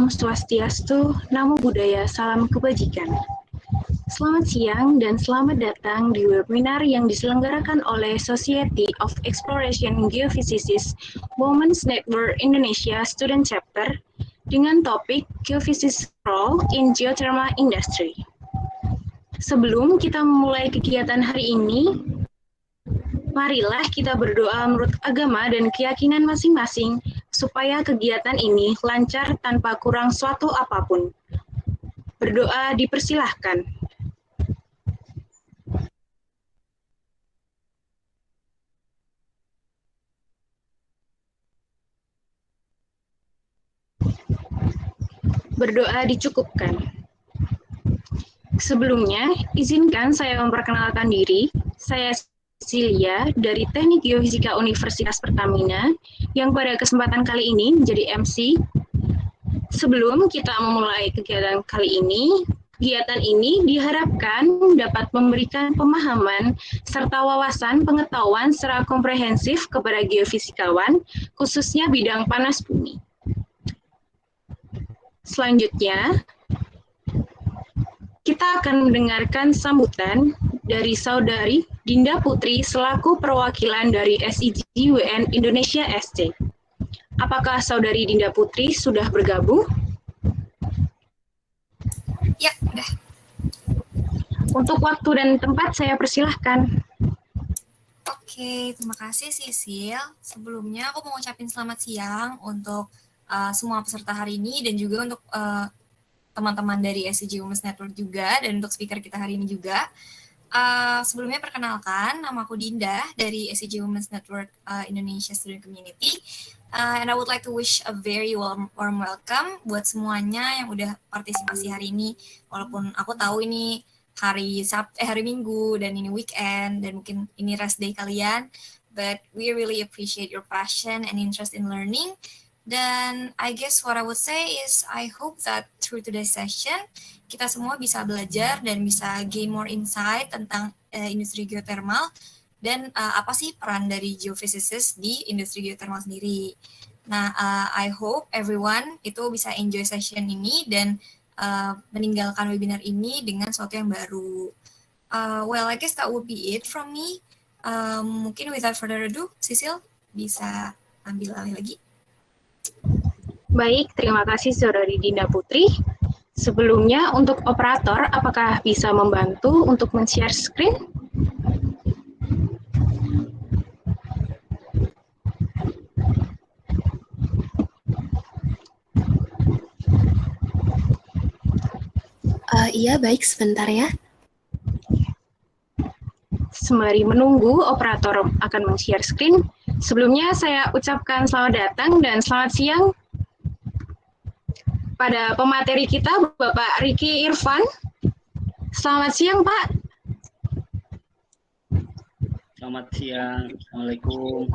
Om Swastiastu, Namo Buddhaya, Salam Kebajikan. Selamat siang dan selamat datang di webinar yang diselenggarakan oleh Society of Exploration Geophysicists Women's Network Indonesia Student Chapter dengan topik Geophysics Role in Geothermal Industry. Sebelum kita memulai kegiatan hari ini, marilah kita berdoa menurut agama dan keyakinan masing-masing supaya kegiatan ini lancar tanpa kurang suatu apapun. Berdoa dipersilahkan. Berdoa dicukupkan. Sebelumnya, izinkan saya memperkenalkan diri. Saya Cecilia dari Teknik Geofisika Universitas Pertamina yang pada kesempatan kali ini menjadi MC. Sebelum kita memulai kegiatan kali ini, kegiatan ini diharapkan dapat memberikan pemahaman serta wawasan pengetahuan secara komprehensif kepada geofisikawan, khususnya bidang panas bumi. Selanjutnya, kita akan mendengarkan sambutan dari Saudari Dinda Putri selaku perwakilan dari SIGWN Indonesia SC. Apakah Saudari Dinda Putri sudah bergabung? Ya, udah. Untuk waktu dan tempat saya persilahkan. Oke, terima kasih Sisil. Sebelumnya aku mau ngucapin selamat siang untuk semua peserta hari ini dan juga untuk teman-teman dari SCG Women's Network juga dan untuk speaker kita hari ini juga. Sebelumnya perkenalkan, nama aku Dinda dari SCG Women's Network Indonesia Student Community. And I would like to wish a very warm welcome buat semuanya yang udah partisipasi hari ini. Walaupun aku tahu ini hari Minggu dan ini weekend dan mungkin ini rest day kalian, but we really appreciate your passion and interest in learning. Dan I guess what I would say is I hope that through today's session kita semua bisa belajar dan bisa gain more insight tentang industri geothermal dan apa sih peran dari geophysicists di industri geothermal sendiri. Nah, I hope everyone itu bisa enjoy session ini dan meninggalkan webinar ini dengan sesuatu yang baru. Well, I guess that would be it from me. Mungkin without further ado, Sisil bisa ambil alih lagi. Baik, terima kasih Saudari Dinda Putri. Sebelumnya, untuk operator, apakah bisa membantu untuk men-share screen? Iya, baik, sebentar ya. Sembari menunggu operator akan men-share screen, sebelumnya saya ucapkan selamat datang dan selamat siang pada pemateri kita, Bapak Riki Irfan. Selamat siang, Pak. Selamat siang. Assalamualaikum.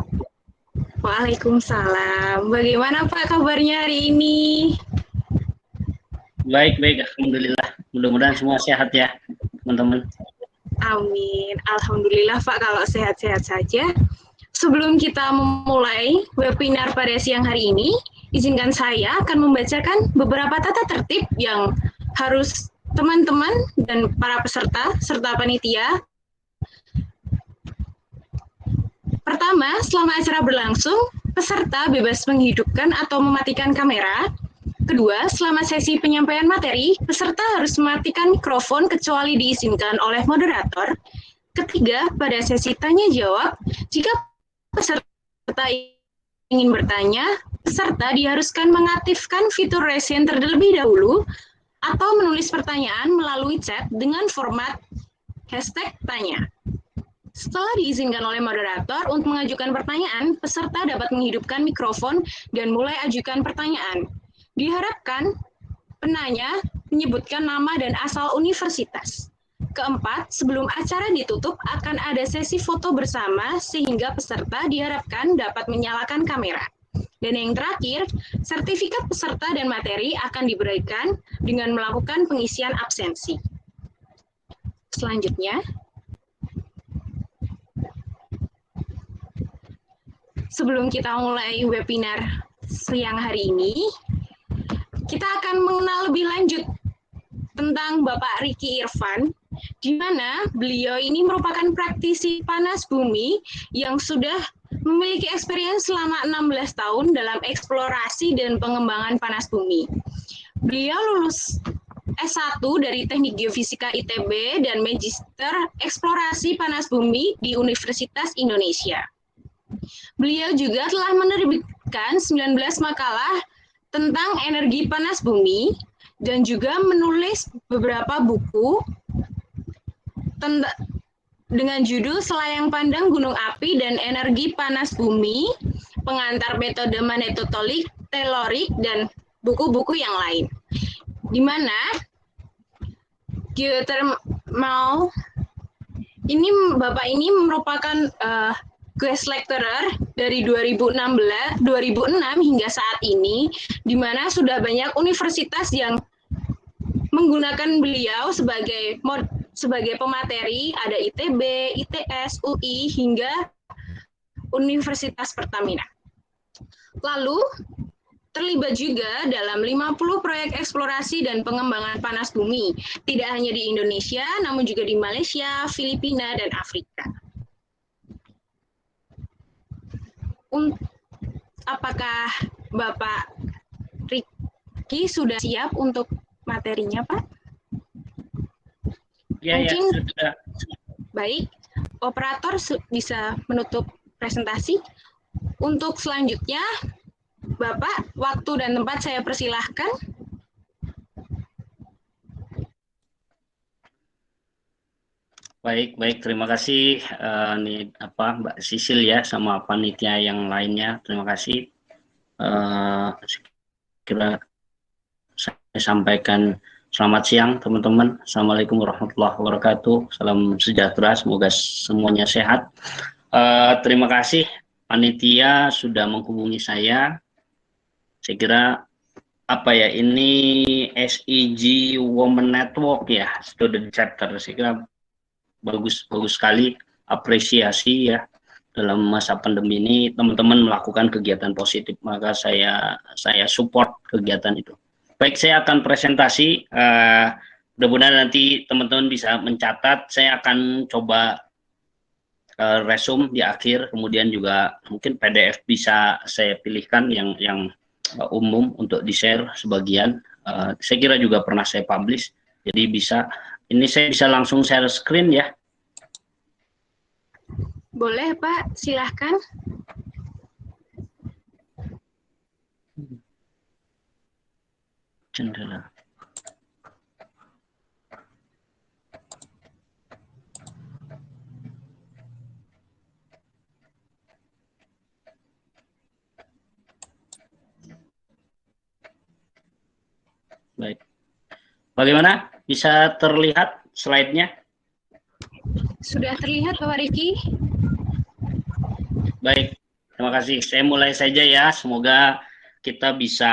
Waalaikumsalam. Bagaimana Pak kabarnya hari ini? Baik. Alhamdulillah. Mudah-mudahan semua sehat ya, teman-teman. Amin. Alhamdulillah Pak kalau sehat-sehat saja. Sebelum kita memulai webinar pada siang hari ini, izinkan saya akan membacakan beberapa tata tertib yang harus teman-teman dan para peserta serta panitia. Pertama, selama acara berlangsung, peserta bebas menghidupkan atau mematikan kamera. Kedua, selama sesi penyampaian materi, peserta harus mematikan mikrofon kecuali diizinkan oleh moderator. Ketiga, pada sesi tanya-jawab, jika peserta ingin bertanya, peserta diharuskan mengaktifkan fitur raise hand terlebih dahulu atau menulis pertanyaan melalui chat dengan format #tanya. Setelah diizinkan oleh moderator untuk mengajukan pertanyaan, peserta dapat menghidupkan mikrofon dan mulai ajukan pertanyaan. Diharapkan penanya menyebutkan nama dan asal universitas. Keempat, sebelum acara ditutup akan ada sesi foto bersama sehingga peserta diharapkan dapat menyalakan kamera. Dan yang terakhir, sertifikat peserta dan materi akan diberikan dengan melakukan pengisian absensi. Selanjutnya, sebelum kita mulai webinar siang hari ini, kita akan mengenal lebih lanjut tentang Bapak Ricky Irfan, di mana beliau ini merupakan praktisi panas bumi yang sudah memiliki experience selama 16 tahun dalam eksplorasi dan pengembangan panas bumi. Beliau lulus S1 dari Teknik Geofisika ITB dan Magister Eksplorasi Panas Bumi di Universitas Indonesia. Beliau juga telah menerbitkan 19 makalah tentang energi panas bumi dan juga menulis beberapa buku dengan judul Selayang Pandang Gunung Api dan Energi Panas Bumi, Pengantar Metode Magnetotelorik, dan buku-buku yang lain. Di mana geothermal ini Bapak ini merupakan guest lecturer dari 2006 hingga saat ini, di mana sudah banyak universitas yang menggunakan beliau sebagai pemateri, ada ITB, ITS, UI, hingga Universitas Pertamina. Lalu, terlibat juga dalam 50 proyek eksplorasi dan pengembangan panas bumi, tidak hanya di Indonesia, namun juga di Malaysia, Filipina, dan Afrika. Apakah Bapak Ricky sudah siap untuk materinya, Pak? Ya, mungkin ya, sudah. Baik, operator bisa menutup presentasi. Untuk selanjutnya, Bapak, waktu dan tempat saya persilahkan. Baik, terima kasih Mbak Sisil ya sama panitia yang lainnya. Terima kasih. Kira saya sampaikan selamat siang teman-teman. Assalamualaikum warahmatullahi wabarakatuh. Salam sejahtera, semoga semuanya sehat. Terima kasih panitia sudah menghubungi saya. Saya kira ini SEG Women Network ya, Student Chapter. Saya kira bagus sekali, apresiasi ya, dalam masa pandemi ini teman-teman melakukan kegiatan positif, maka saya support kegiatan itu. Baik, saya akan presentasi, mudah-mudahan nanti teman-teman bisa mencatat. Saya akan coba resume di akhir, kemudian juga mungkin PDF bisa saya pilihkan yang umum untuk di-share sebagian. Saya kira juga pernah saya publish, jadi ini saya bisa langsung share screen ya. Boleh, Pak, silahkan. Jendela. Baik. Bagaimana? Bisa terlihat slide-nya? Sudah terlihat, Pak Ricky? Baik, terima kasih. Saya mulai saja ya. Semoga kita bisa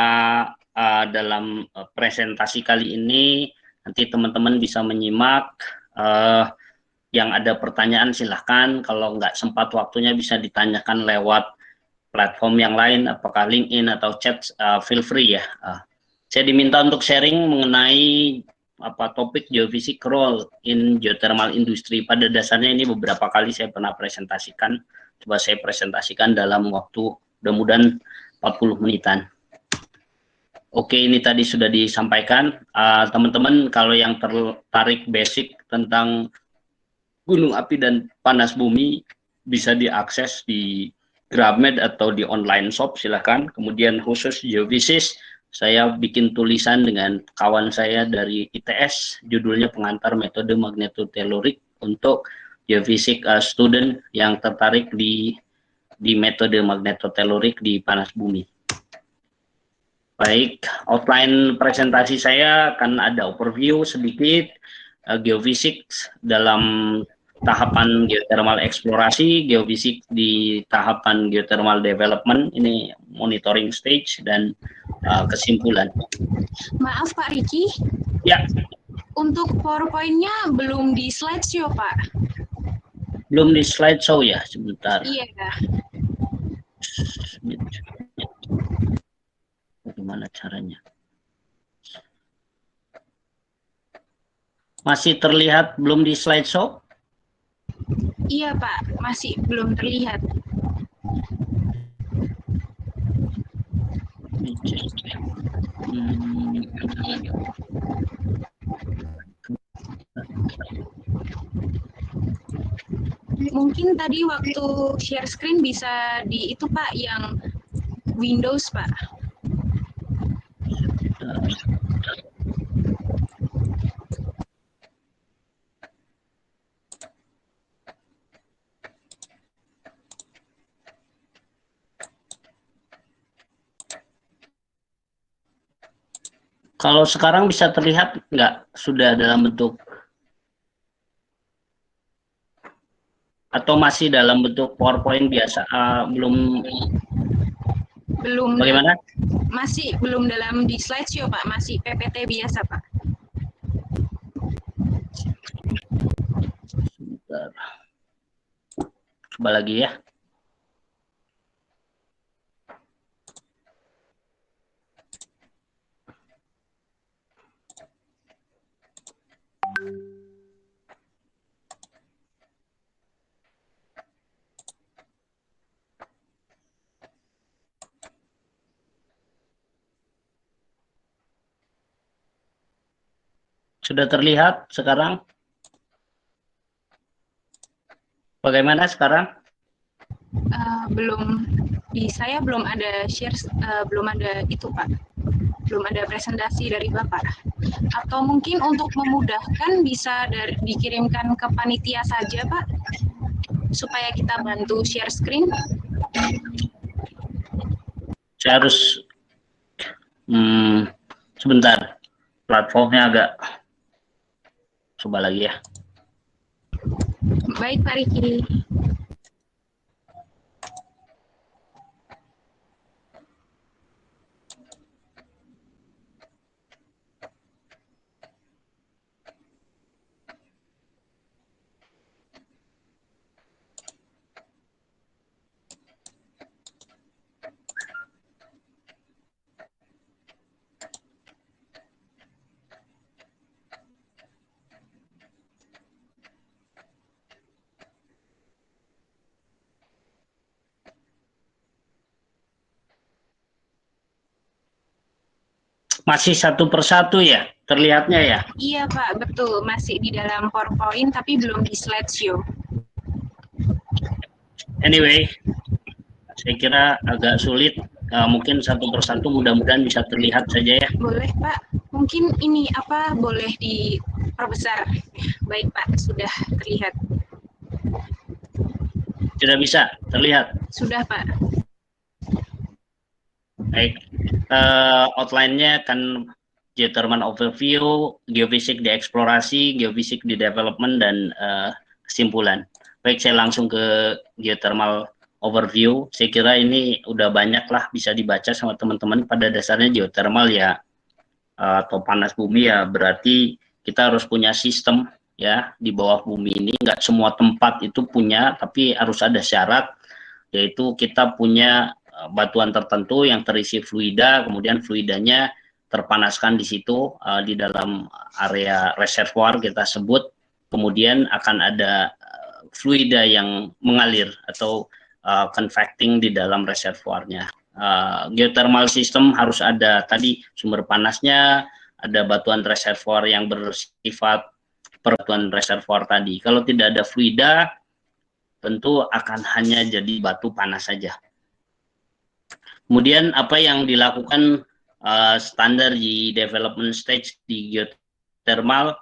dalam presentasi kali ini nanti teman-teman bisa menyimak. Yang ada pertanyaan silahkan. Kalau nggak sempat waktunya bisa ditanyakan lewat platform yang lain, apakah LinkedIn atau chat, feel free ya. Saya diminta untuk sharing mengenai topik geofisik role in geothermal industry. Pada dasarnya ini beberapa kali saya pernah presentasikan. Coba saya presentasikan dalam waktu mudah-mudahan 40 menitan. Oke, ini tadi sudah disampaikan. Teman-teman kalau yang tertarik basic tentang gunung api dan panas bumi bisa diakses di GrabMed atau di online shop, silahkan. Kemudian khusus geofisis, saya bikin tulisan dengan kawan saya dari ITS, judulnya Pengantar Metode Magnetotelorik untuk geofisik student yang tertarik di metode magnetotelorik di panas bumi. Baik, outline presentasi saya akan ada overview sedikit, geofisik dalam tahapan geothermal eksplorasi, geofisik di tahapan geothermal development, ini monitoring stage, dan kesimpulan. Maaf Pak Ricky. Ya. Untuk PowerPoint-nya belum di slideshow, Pak. Belum di slideshow ya, sebentar. Iya. Bagaimana caranya? Masih terlihat belum di slideshow? Iya Pak, masih belum terlihat. Mungkin tadi waktu share screen bisa di itu Pak, yang Windows Pak. Kalau sekarang bisa terlihat nggak? Sudah dalam bentuk atau masih dalam bentuk PowerPoint biasa? Belum. Bagaimana? Masih belum dalam di slideshow Pak, masih PPT biasa Pak. Sebentar. Coba lagi ya. Sudah terlihat sekarang? Bagaimana sekarang? Belum, di saya belum ada share, belum ada itu Pak, belum ada presentasi dari Bapak. Atau mungkin untuk memudahkan bisa dikirimkan ke panitia saja Pak, supaya kita bantu share screen. Saya harus sebentar, platformnya agak, coba lagi ya. Baik Pak Riki. Masih satu persatu ya, terlihatnya ya? Iya Pak, betul. Masih di dalam PowerPoint, tapi belum di slideshow. Anyway, saya kira agak sulit. Mungkin satu persatu mudah-mudahan bisa terlihat saja ya. Boleh Pak, mungkin ini apa boleh diperbesar. Baik Pak, sudah terlihat. Sudah bisa terlihat? Sudah Pak. Baik, outline-nya kan geothermal overview, geofisik di eksplorasi, geofisik di development, dan kesimpulan. Baik, saya langsung ke geothermal overview. Saya kira ini udah banyak lah bisa dibaca sama teman-teman. Pada dasarnya geothermal ya, atau panas bumi ya, berarti kita harus punya sistem ya di bawah bumi ini. Nggak semua tempat itu punya, tapi harus ada syarat, yaitu kita punya batuan tertentu yang terisi fluida, kemudian fluidanya terpanaskan di situ di dalam area reservoir kita sebut, kemudian akan ada fluida yang mengalir atau convecting di dalam reservoirnya. Geothermal system harus ada tadi sumber panasnya, ada batuan reservoir yang bersifat batuan reservoir tadi. Kalau tidak ada fluida, tentu akan hanya jadi batu panas saja. Kemudian apa yang dilakukan standar di development stage di geothermal,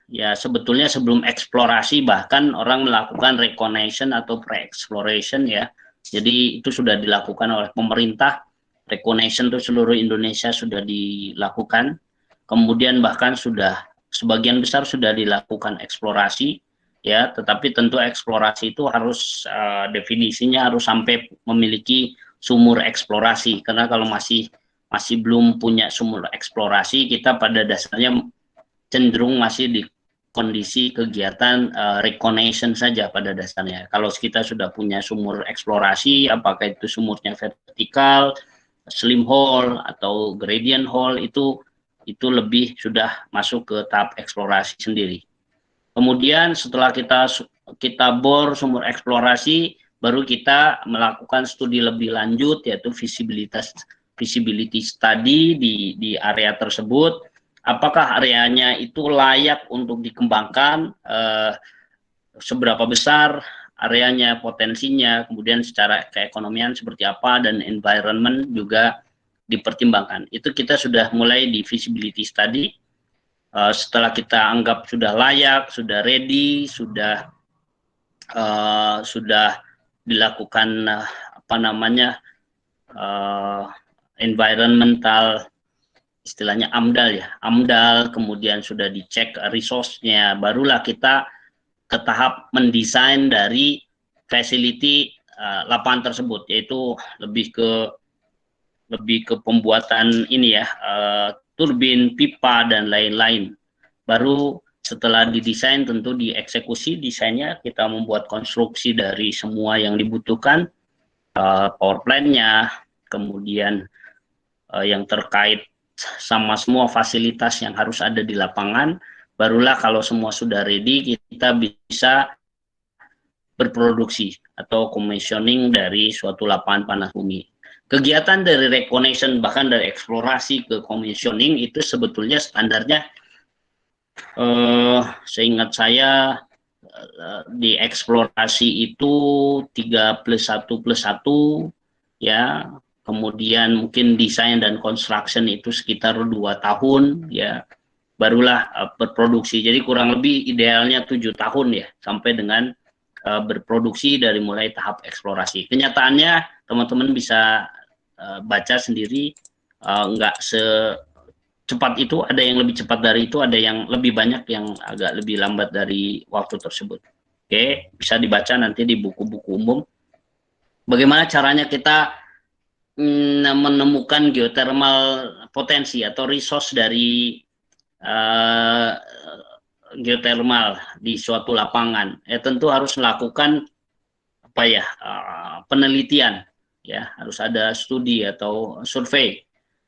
ya sebetulnya sebelum eksplorasi bahkan orang melakukan reconnaissance atau pre-exploration ya. Jadi itu sudah dilakukan oleh pemerintah. Reconnaissance itu seluruh Indonesia sudah dilakukan. Kemudian bahkan sudah sebagian besar sudah dilakukan eksplorasi ya, tetapi tentu eksplorasi itu harus definisinya harus sampai memiliki sumur eksplorasi, karena kalau masih belum punya sumur eksplorasi, kita pada dasarnya cenderung masih di kondisi kegiatan reconnaissance saja pada dasarnya. Kalau kita sudah punya sumur eksplorasi, apakah itu sumurnya vertikal, slim hole, atau gradient hole, itu itu lebih sudah masuk ke tahap eksplorasi sendiri. Kemudian setelah kita bor sumur eksplorasi, baru kita melakukan studi lebih lanjut, yaitu visibility study di area tersebut. Apakah areanya itu layak untuk dikembangkan, seberapa besar areanya, potensinya, kemudian secara keekonomian seperti apa, dan environment juga dipertimbangkan. Itu kita sudah mulai di visibility study. Setelah kita anggap sudah layak, sudah ready, sudah dilakukan environmental, istilahnya AMDAL ya, AMDAL, kemudian sudah dicek resource-nya, barulah kita ke tahap mendesain dari facility lapangan tersebut, yaitu lebih ke pembuatan ini ya, turbin, pipa, dan lain-lain. Baru setelah didesain, tentu dieksekusi desainnya, kita membuat konstruksi dari semua yang dibutuhkan, power plant-nya, kemudian yang terkait sama semua fasilitas yang harus ada di lapangan. Barulah kalau semua sudah ready, kita bisa berproduksi atau commissioning dari suatu lapangan panas bumi. Kegiatan dari reconnaissance, bahkan dari eksplorasi ke commissioning, itu sebetulnya standarnya, seingat saya, di eksplorasi itu 3+1+1 ya, kemudian mungkin desain dan construction itu sekitar 2 tahun ya, barulah berproduksi. Jadi kurang lebih idealnya 7 tahun ya, sampai dengan berproduksi dari mulai tahap eksplorasi. Kenyataannya teman-teman bisa baca sendiri, nggak secepat itu, ada yang lebih cepat dari itu, ada yang lebih banyak yang agak lebih lambat dari waktu tersebut. Oke, bisa dibaca nanti di buku-buku umum. Bagaimana caranya kita menemukan geothermal potensi atau resource dari geothermal di suatu lapangan. Tentu harus melakukan penelitian ya, harus ada studi atau survei.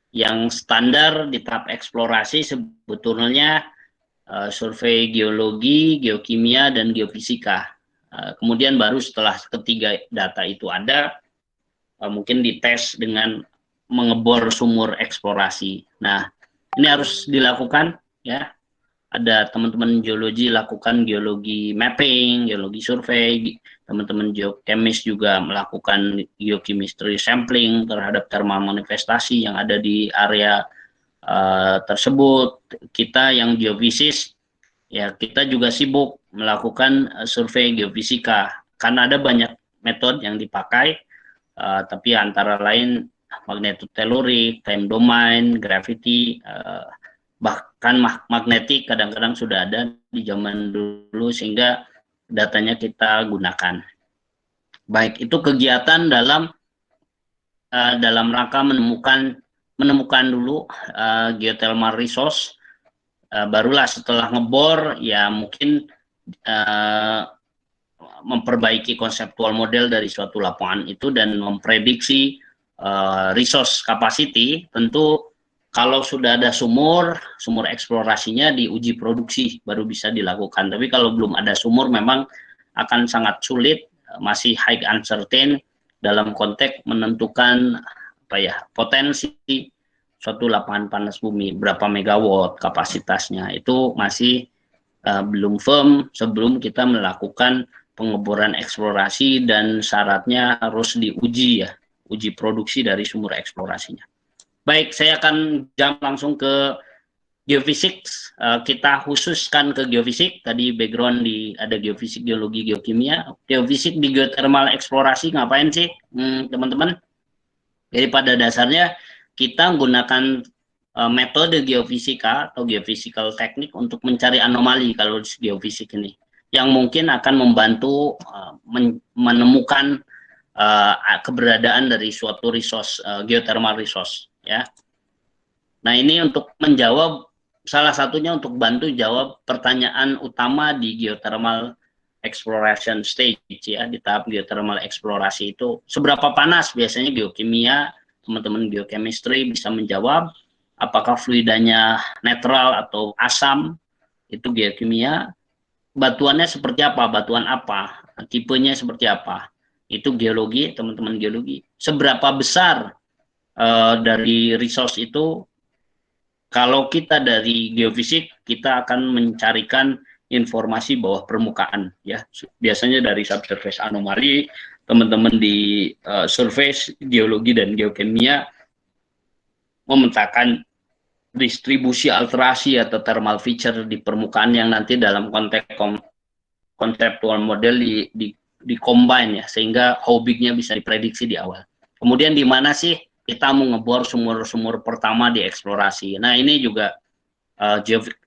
Yang standar di tahap eksplorasi sebetulnya survei geologi, geokimia, dan geofisika. Kemudian baru setelah ketiga data itu ada, mungkin dites dengan mengebor sumur eksplorasi. Nah, ini harus dilakukan ya. Ada teman-teman geologi lakukan geologi mapping, geologi survei, teman-teman geokemis juga melakukan geochemistry sampling terhadap thermal manifestasi yang ada di area tersebut. Kita yang geofisis ya, kita juga sibuk melakukan survei geofisika, karena ada banyak metode yang dipakai, tapi antara lain magnetotelurik, time domain, gravity, bahkan magnetik kadang-kadang sudah ada di zaman dulu, sehingga datanya kita gunakan. Baik, itu kegiatan dalam rangka menemukan dulu geothermal resource, barulah setelah ngebor ya mungkin memperbaiki konseptual model dari suatu lapangan itu dan memprediksi resource capacity. Tentu kalau sudah ada sumur eksplorasinya diuji produksi baru bisa dilakukan. Tapi kalau belum ada sumur memang akan sangat sulit, masih high uncertain dalam konteks menentukan potensi suatu lapangan panas bumi, berapa megawatt kapasitasnya, itu masih belum firm sebelum kita melakukan pengeboran eksplorasi, dan syaratnya harus diuji ya, uji produksi dari sumur eksplorasinya. Baik, saya akan jump langsung ke geofisik. Kita khususkan ke geofisik. Tadi background ada geofisik, geologi, geokimia. Geofisik di geothermal eksplorasi ngapain sih, teman-teman? Jadi pada dasarnya kita menggunakan metode geofisika atau geophysical teknik untuk mencari anomali kalau di geofisik ini, yang mungkin akan membantu menemukan keberadaan dari suatu resource, geothermal resource ya. Nah, ini untuk menjawab, salah satunya untuk bantu jawab pertanyaan utama di geothermal exploration stage ya, di tahap geothermal eksplorasi itu seberapa panas. Biasanya geokimia, teman-teman geochemistry bisa menjawab, apakah fluidanya netral atau asam, itu geokimia. Batuannya seperti apa, batuan apa, tipenya seperti apa, itu geologi, teman-teman geologi. Seberapa besar dari resource itu, kalau kita dari geofisik, kita akan mencarikan informasi bawah permukaan, ya. Biasanya dari subsurface anomali, teman-teman di surface geologi dan geokimia memetakan distribusi alterasi atau thermal feature di permukaan yang nanti dalam konteks konseptual model di combine, ya, sehingga how big-nya bisa diprediksi di awal. Kemudian di mana sih kita mau ngebor sumur-sumur pertama di eksplorasi. Nah, ini juga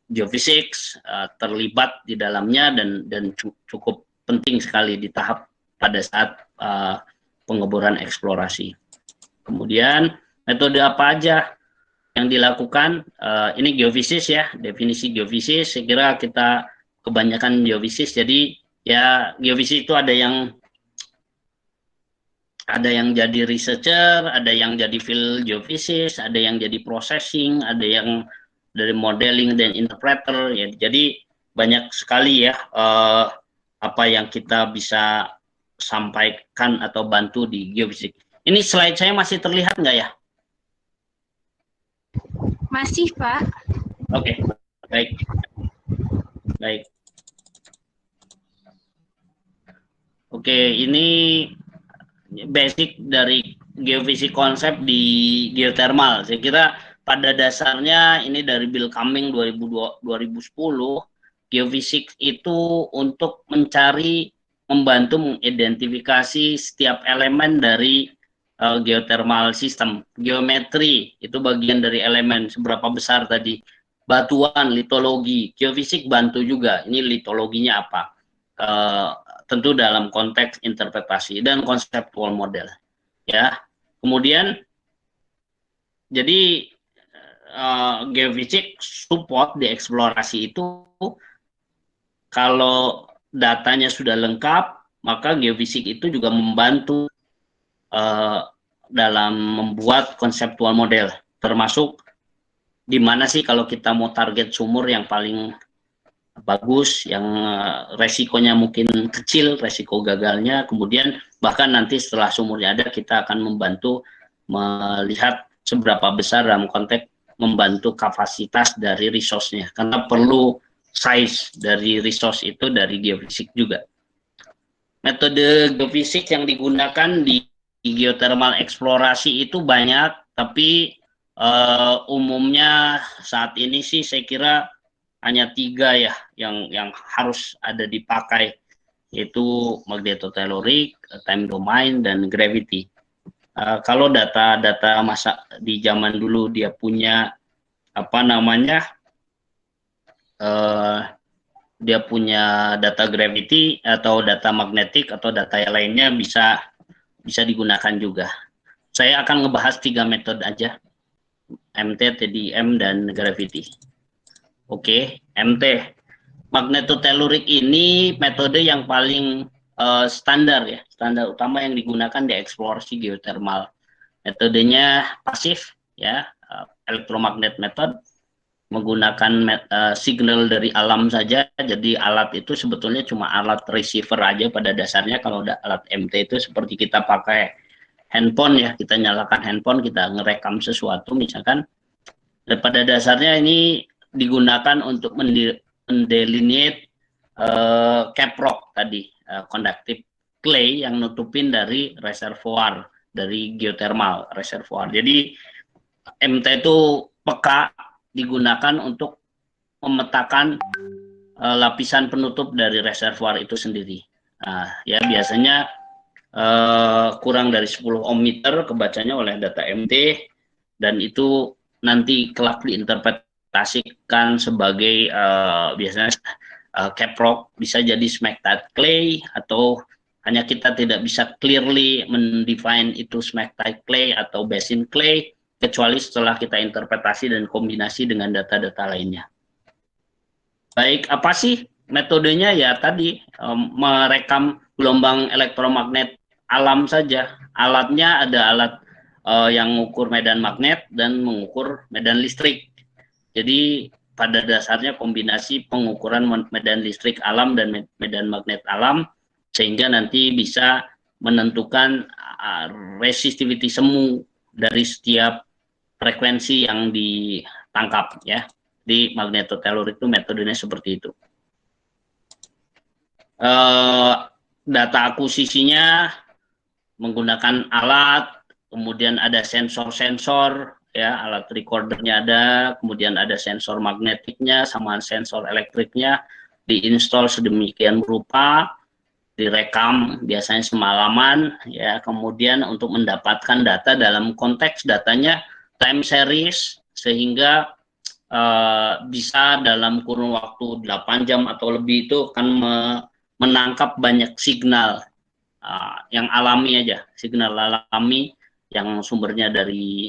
geophysics terlibat di dalamnya dan cukup penting sekali di tahap pada saat pengeboran eksplorasi. Kemudian metode apa aja yang dilakukan? Ini geofisis, ya, definisi geofisis. Saya kira kita kebanyakan geofisis, jadi ya geofisis itu ada yang jadi researcher, ada yang jadi field geofisis, ada yang jadi processing, ada yang dari modeling dan interpreter, ya. Jadi banyak sekali, ya, apa yang kita bisa sampaikan atau bantu di geofisik. Ini slide saya masih terlihat nggak, ya? Masih, Pak. Oke, baik. Baik. Oke, ini basic dari geofisik konsep di geothermal. Saya kira pada dasarnya ini dari Bill Cumming 2010, geofisik itu untuk membantu mengidentifikasi setiap elemen dari geothermal system. Geometri itu bagian dari elemen, seberapa besar tadi. Batuan, litologi, geofisik bantu juga. Ini litologinya apa? Tentu dalam konteks interpretasi dan konseptual model, ya. Kemudian jadi geofisik support di eksplorasi itu, kalau datanya sudah lengkap, maka geofisik itu juga membantu dalam membuat konseptual model, termasuk di mana sih kalau kita mau target sumur yang paling bagus, yang resikonya mungkin kecil, resiko gagalnya. Kemudian bahkan nanti setelah sumurnya ada, kita akan membantu melihat seberapa besar dalam konteks membantu kapasitas dari resource-nya, karena perlu size dari resource itu dari geofisik juga. Metode geofisik yang digunakan di geothermal eksplorasi itu banyak, tapi umumnya saat ini sih saya kira hanya 3, ya, yang harus ada dipakai, yaitu magnetotelluric, time domain, dan gravity. Kalau data masa di zaman dulu dia punya apa namanya, dia punya data gravity atau data magnetik atau data yang lainnya, bisa digunakan juga. Saya akan ngebahas 3 metode aja, MT, TDM, dan gravity. Oke, MT. Magnetotelluric ini metode yang paling standar, ya, standar utama yang digunakan di eksplorasi geothermal. Metodenya pasif, ya, elektromagnet method, menggunakan signal dari alam saja. Jadi alat itu sebetulnya cuma alat receiver aja pada dasarnya. Kalau alat MT itu seperti kita pakai handphone, ya, kita nyalakan handphone, kita ngerekam sesuatu misalkan. Dan pada dasarnya ini digunakan untuk mendelineate caprock tadi, conductive clay yang nutupin dari reservoir, dari geothermal reservoir. Jadi MT itu peka digunakan untuk memetakan lapisan penutup dari reservoir itu sendiri. Nah, ya, biasanya kurang dari 10 ohm meter kebacanya oleh data MT, dan itu nanti kelak diinterpretasikan sebagai biasanya caprock, bisa jadi smectite clay, atau hanya kita tidak bisa clearly mendefine itu smectite clay atau basin clay, kecuali setelah kita interpretasi dan kombinasi dengan data-data lainnya. Baik, apa sih metodenya? Ya, tadi merekam gelombang elektromagnet alam saja. Alatnya ada alat yang mengukur medan magnet dan mengukur medan listrik. Jadi pada dasarnya kombinasi pengukuran medan listrik alam dan medan magnet alam, sehingga nanti bisa menentukan resistivity semu dari setiap frekuensi yang ditangkap ya. Di magnetotelurik itu metodenya seperti itu. Data akuisisinya menggunakan alat, kemudian ada sensor-sensor ya, alat recordernya ada, kemudian ada sensor magnetiknya sama sensor elektriknya, diinstal sedemikian rupa, direkam biasanya semalaman ya, kemudian untuk mendapatkan data dalam konteks datanya time series, sehingga bisa dalam kurun waktu 8 jam atau lebih itu akan menangkap banyak signal yang alami aja, signal alami yang sumbernya dari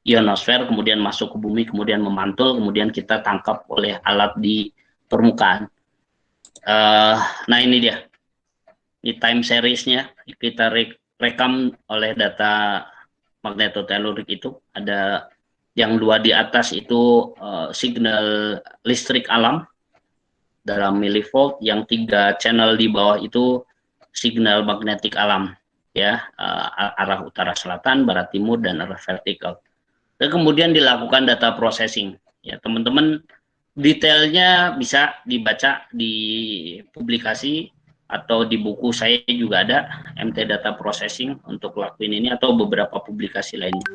ionosfer, kemudian masuk ke bumi, kemudian memantul, kemudian kita tangkap oleh alat di permukaan. Nah ini dia, ini time seriesnya kita rekam oleh data magnetotelurik itu. Ada yang 2 di atas itu signal listrik alam dalam milivolt, yang 3 channel di bawah itu signal magnetik alam ya, arah utara selatan, barat timur, dan arah vertikal. Dan kemudian dilakukan data processing ya teman-teman, detailnya bisa dibaca di publikasi atau di buku saya juga ada, MT Data Processing untuk lakuin ini, atau beberapa publikasi lainnya.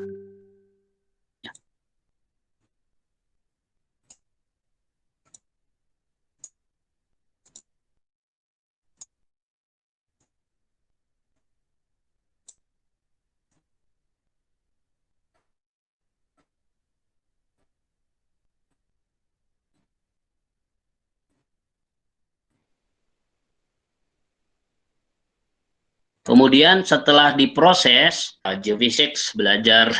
Kemudian setelah diproses, geophysics belajar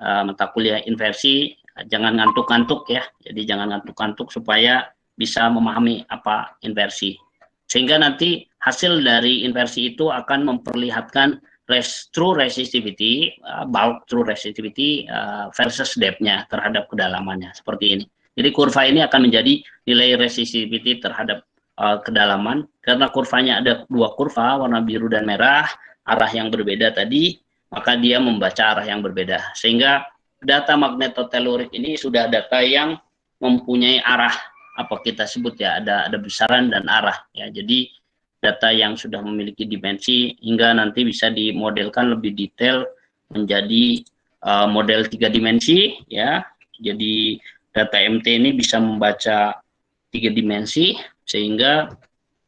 mata kuliah inversi, jangan ngantuk-ngantuk ya. Jadi jangan ngantuk-ngantuk supaya bisa memahami apa inversi. Sehingga nanti hasil dari inversi itu akan memperlihatkan true resistivity, bulk true resistivity versus depth-nya terhadap kedalamannya, seperti ini. Jadi kurva ini akan menjadi nilai resistivity terhadap kedalaman, karena kurvanya ada 2 kurva, warna biru dan merah, arah yang berbeda tadi, maka dia membaca arah yang berbeda. Sehingga data magnetotelurik ini sudah data yang mempunyai arah, apa kita sebut ya, ada besaran dan arah ya. Jadi data yang sudah memiliki dimensi hingga nanti bisa dimodelkan lebih detail menjadi model 3 dimensi ya. Jadi data MT ini bisa membaca 3 dimensi, sehingga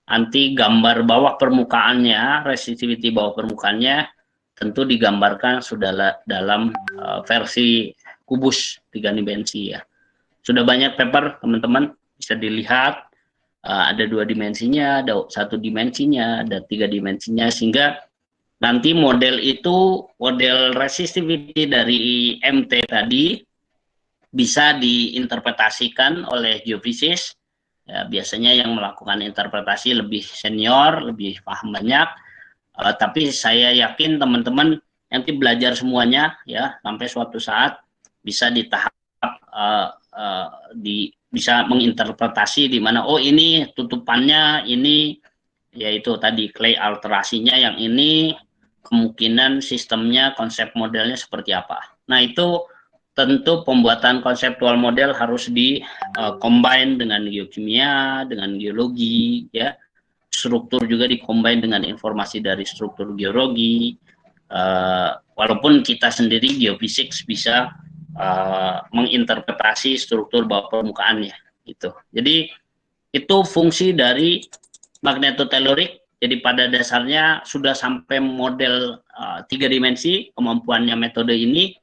nanti gambar bawah permukaannya, resistivity bawah permukaannya tentu digambarkan sudah dalam versi kubus 3 dimensi ya. Sudah banyak paper teman-teman, bisa dilihat ada 2 dimensinya, ada 1 dimensinya, ada 3 dimensinya, sehingga nanti model itu, model resistivity dari MT tadi bisa diinterpretasikan oleh geofisis. Ya, biasanya yang melakukan interpretasi lebih senior, lebih paham banyak, tapi saya yakin teman-teman nanti belajar semuanya ya, sampai suatu saat bisa di tahap bisa menginterpretasi di mana, oh ini tutupannya ini, yaitu tadi clay alterasinya yang ini, kemungkinan sistemnya, konsep modelnya seperti apa. Nah itu tentu pembuatan konseptual model harus combine dengan geokimia, dengan geologi, ya. Struktur juga combine dengan informasi dari struktur geologi. Walaupun kita sendiri geofisik bisa menginterpretasi struktur bawah permukaannya, gitu. Jadi itu fungsi dari magnetotelurik. Jadi pada dasarnya sudah sampai model 3 dimensi kemampuannya metode ini.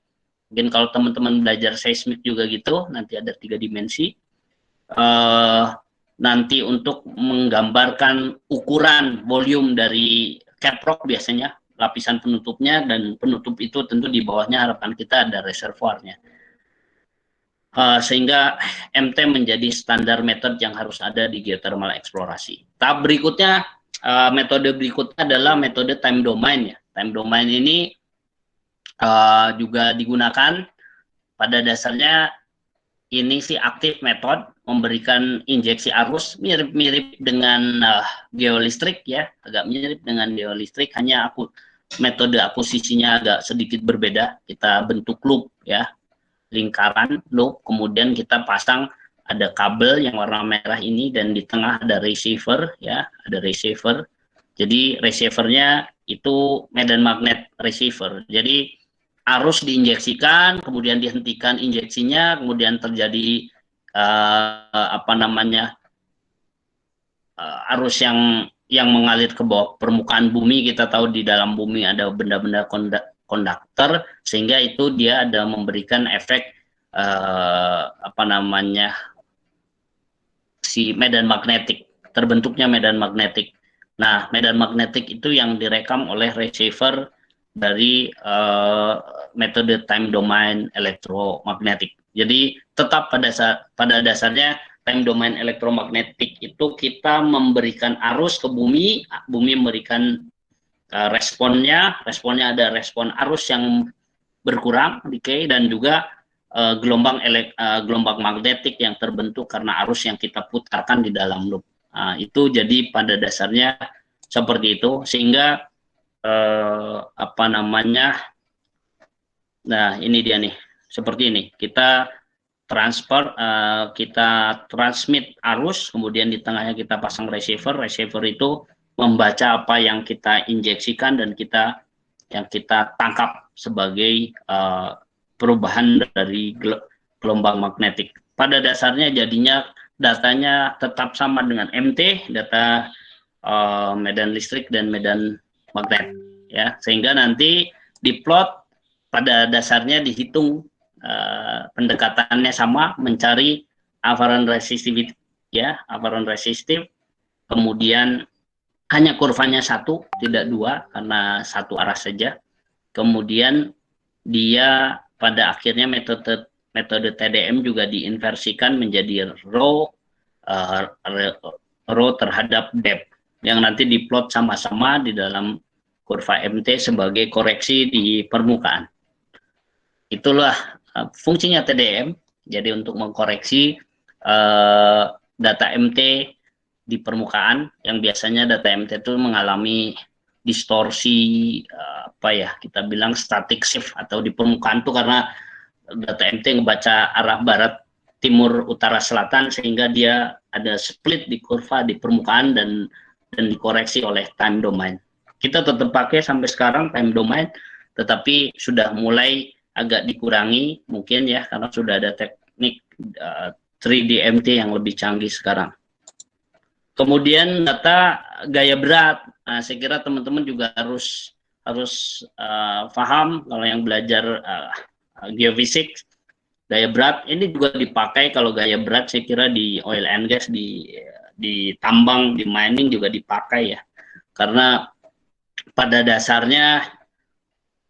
Mungkin kalau teman-teman belajar seismik juga gitu, nanti ada 3 dimensi. Nanti untuk menggambarkan ukuran volume dari caprock biasanya, lapisan penutupnya, dan penutup itu tentu di bawahnya harapan kita ada reservoirnya. Sehingga MT menjadi standar metode yang harus ada di geothermal eksplorasi. Tahap berikutnya, metode berikutnya adalah metode time domain ya. Time domain ini juga digunakan. Pada dasarnya ini sih aktif method, memberikan injeksi arus mirip-mirip dengan geolistrik ya, agak mirip dengan geolistrik, hanya metode akusisinya agak sedikit berbeda. Kita bentuk loop ya, lingkaran loop, kemudian kita pasang ada kabel yang warna merah ini, dan di tengah ada receiver ya, ada receiver. Jadi receivernya itu medan magnet receiver. Jadi arus diinjeksikan, kemudian dihentikan injeksinya, kemudian terjadi arus yang mengalir ke bawah permukaan bumi. Kita tahu di dalam bumi ada benda-benda konduktor, sehingga itu dia ada memberikan efek si medan magnetik, terbentuknya medan magnetik. Nah, medan magnetik itu yang direkam oleh receiver dari metode time domain elektromagnetik. Jadi tetap pada dasarnya time domain elektromagnetik itu kita memberikan arus ke bumi, bumi memberikan responnya ada respon arus yang berkurang, decay, dan juga gelombang magnetik yang terbentuk karena arus yang kita putarkan di dalam loop. Itu jadi pada dasarnya seperti itu, sehingga nah ini dia nih, seperti ini kita transmit arus, kemudian di tengahnya kita pasang receiver itu membaca apa yang kita injeksikan dan yang kita tangkap sebagai perubahan dari gelombang magnetik. Pada dasarnya jadinya datanya tetap sama dengan MT, data medan listrik dan medan magnet ya, sehingga nanti diplot pada dasarnya dihitung pendekatannya sama, mencari afferent resistivity ya, afferent resistive, kemudian hanya kurvanya satu, tidak dua, karena satu arah saja. Kemudian dia pada akhirnya metode TDM juga diinversikan menjadi rho terhadap depth, yang nanti diplot sama-sama di dalam kurva MT sebagai koreksi di permukaan. Itulah fungsinya TDM, jadi untuk mengkoreksi data MT di permukaan, yang biasanya data MT itu mengalami distorsi, kita bilang static shift, atau di permukaan itu karena data MT ngebaca arah barat, timur, utara, selatan, sehingga dia ada split di kurva di permukaan dan dikoreksi oleh time domain. Kita tetap pakai sampai sekarang time domain, tetapi sudah mulai agak dikurangi mungkin ya, karena sudah ada teknik 3D MT yang lebih canggih sekarang. Kemudian data gaya berat, saya kira teman-teman juga harus paham kalau yang belajar geofisik. Gaya berat ini juga dipakai, kalau gaya berat saya kira di oil and gas, di tambang, di mining juga dipakai ya, karena pada dasarnya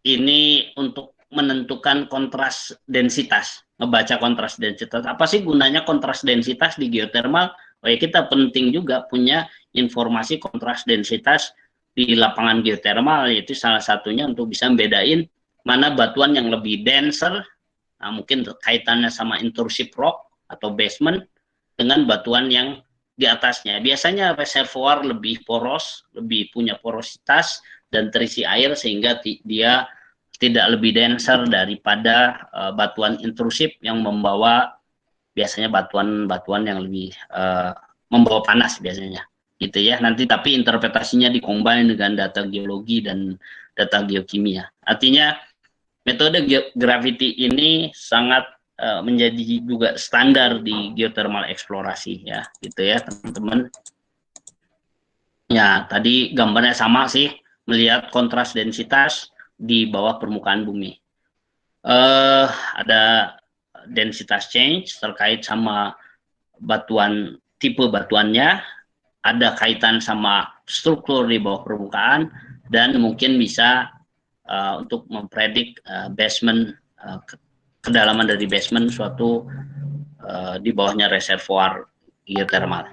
ini untuk menentukan kontras densitas, ngebaca kontras densitas. Apa sih gunanya kontras densitas di geothermal? Oh ya, kita penting juga punya informasi kontras densitas di lapangan geothermal, yaitu salah satunya untuk bisa membedain mana batuan yang lebih denser, mungkin kaitannya sama intrusive rock atau basement, dengan batuan yang di atasnya. Biasanya reservoir lebih poros, lebih punya porositas dan terisi air, sehingga dia tidak lebih denser daripada batuan intrusif yang membawa biasanya batuan yang lebih membawa panas biasanya, gitu ya. Nanti tapi interpretasinya dikombin dengan data geologi dan data geokimia. Artinya metode gravity ini sangat menjadi juga standar di geothermal eksplorasi ya, gitu ya teman-teman. Ya, tadi gambarnya sama sih, melihat kontras densitas di bawah permukaan bumi. Ada densitas change terkait sama batuan, tipe batuannya, ada kaitan sama struktur di bawah permukaan, dan mungkin bisa untuk mempredik basement, kedalaman dari basement suatu di bawahnya reservoir geothermal.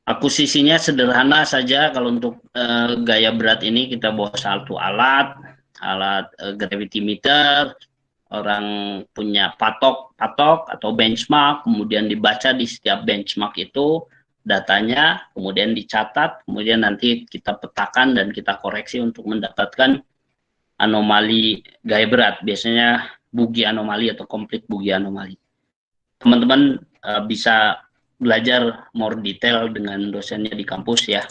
Akusisinya sederhana saja. Kalau untuk gaya berat ini kita bawa satu alat, alat gravity meter, orang punya patok atau benchmark, kemudian dibaca di setiap benchmark itu datanya, kemudian dicatat, kemudian nanti kita petakan dan kita koreksi untuk mendapatkan anomali gaya berat, biasanya bugi anomali atau konflik bugi anomali. Teman-teman bisa belajar more detail dengan dosennya di kampus ya.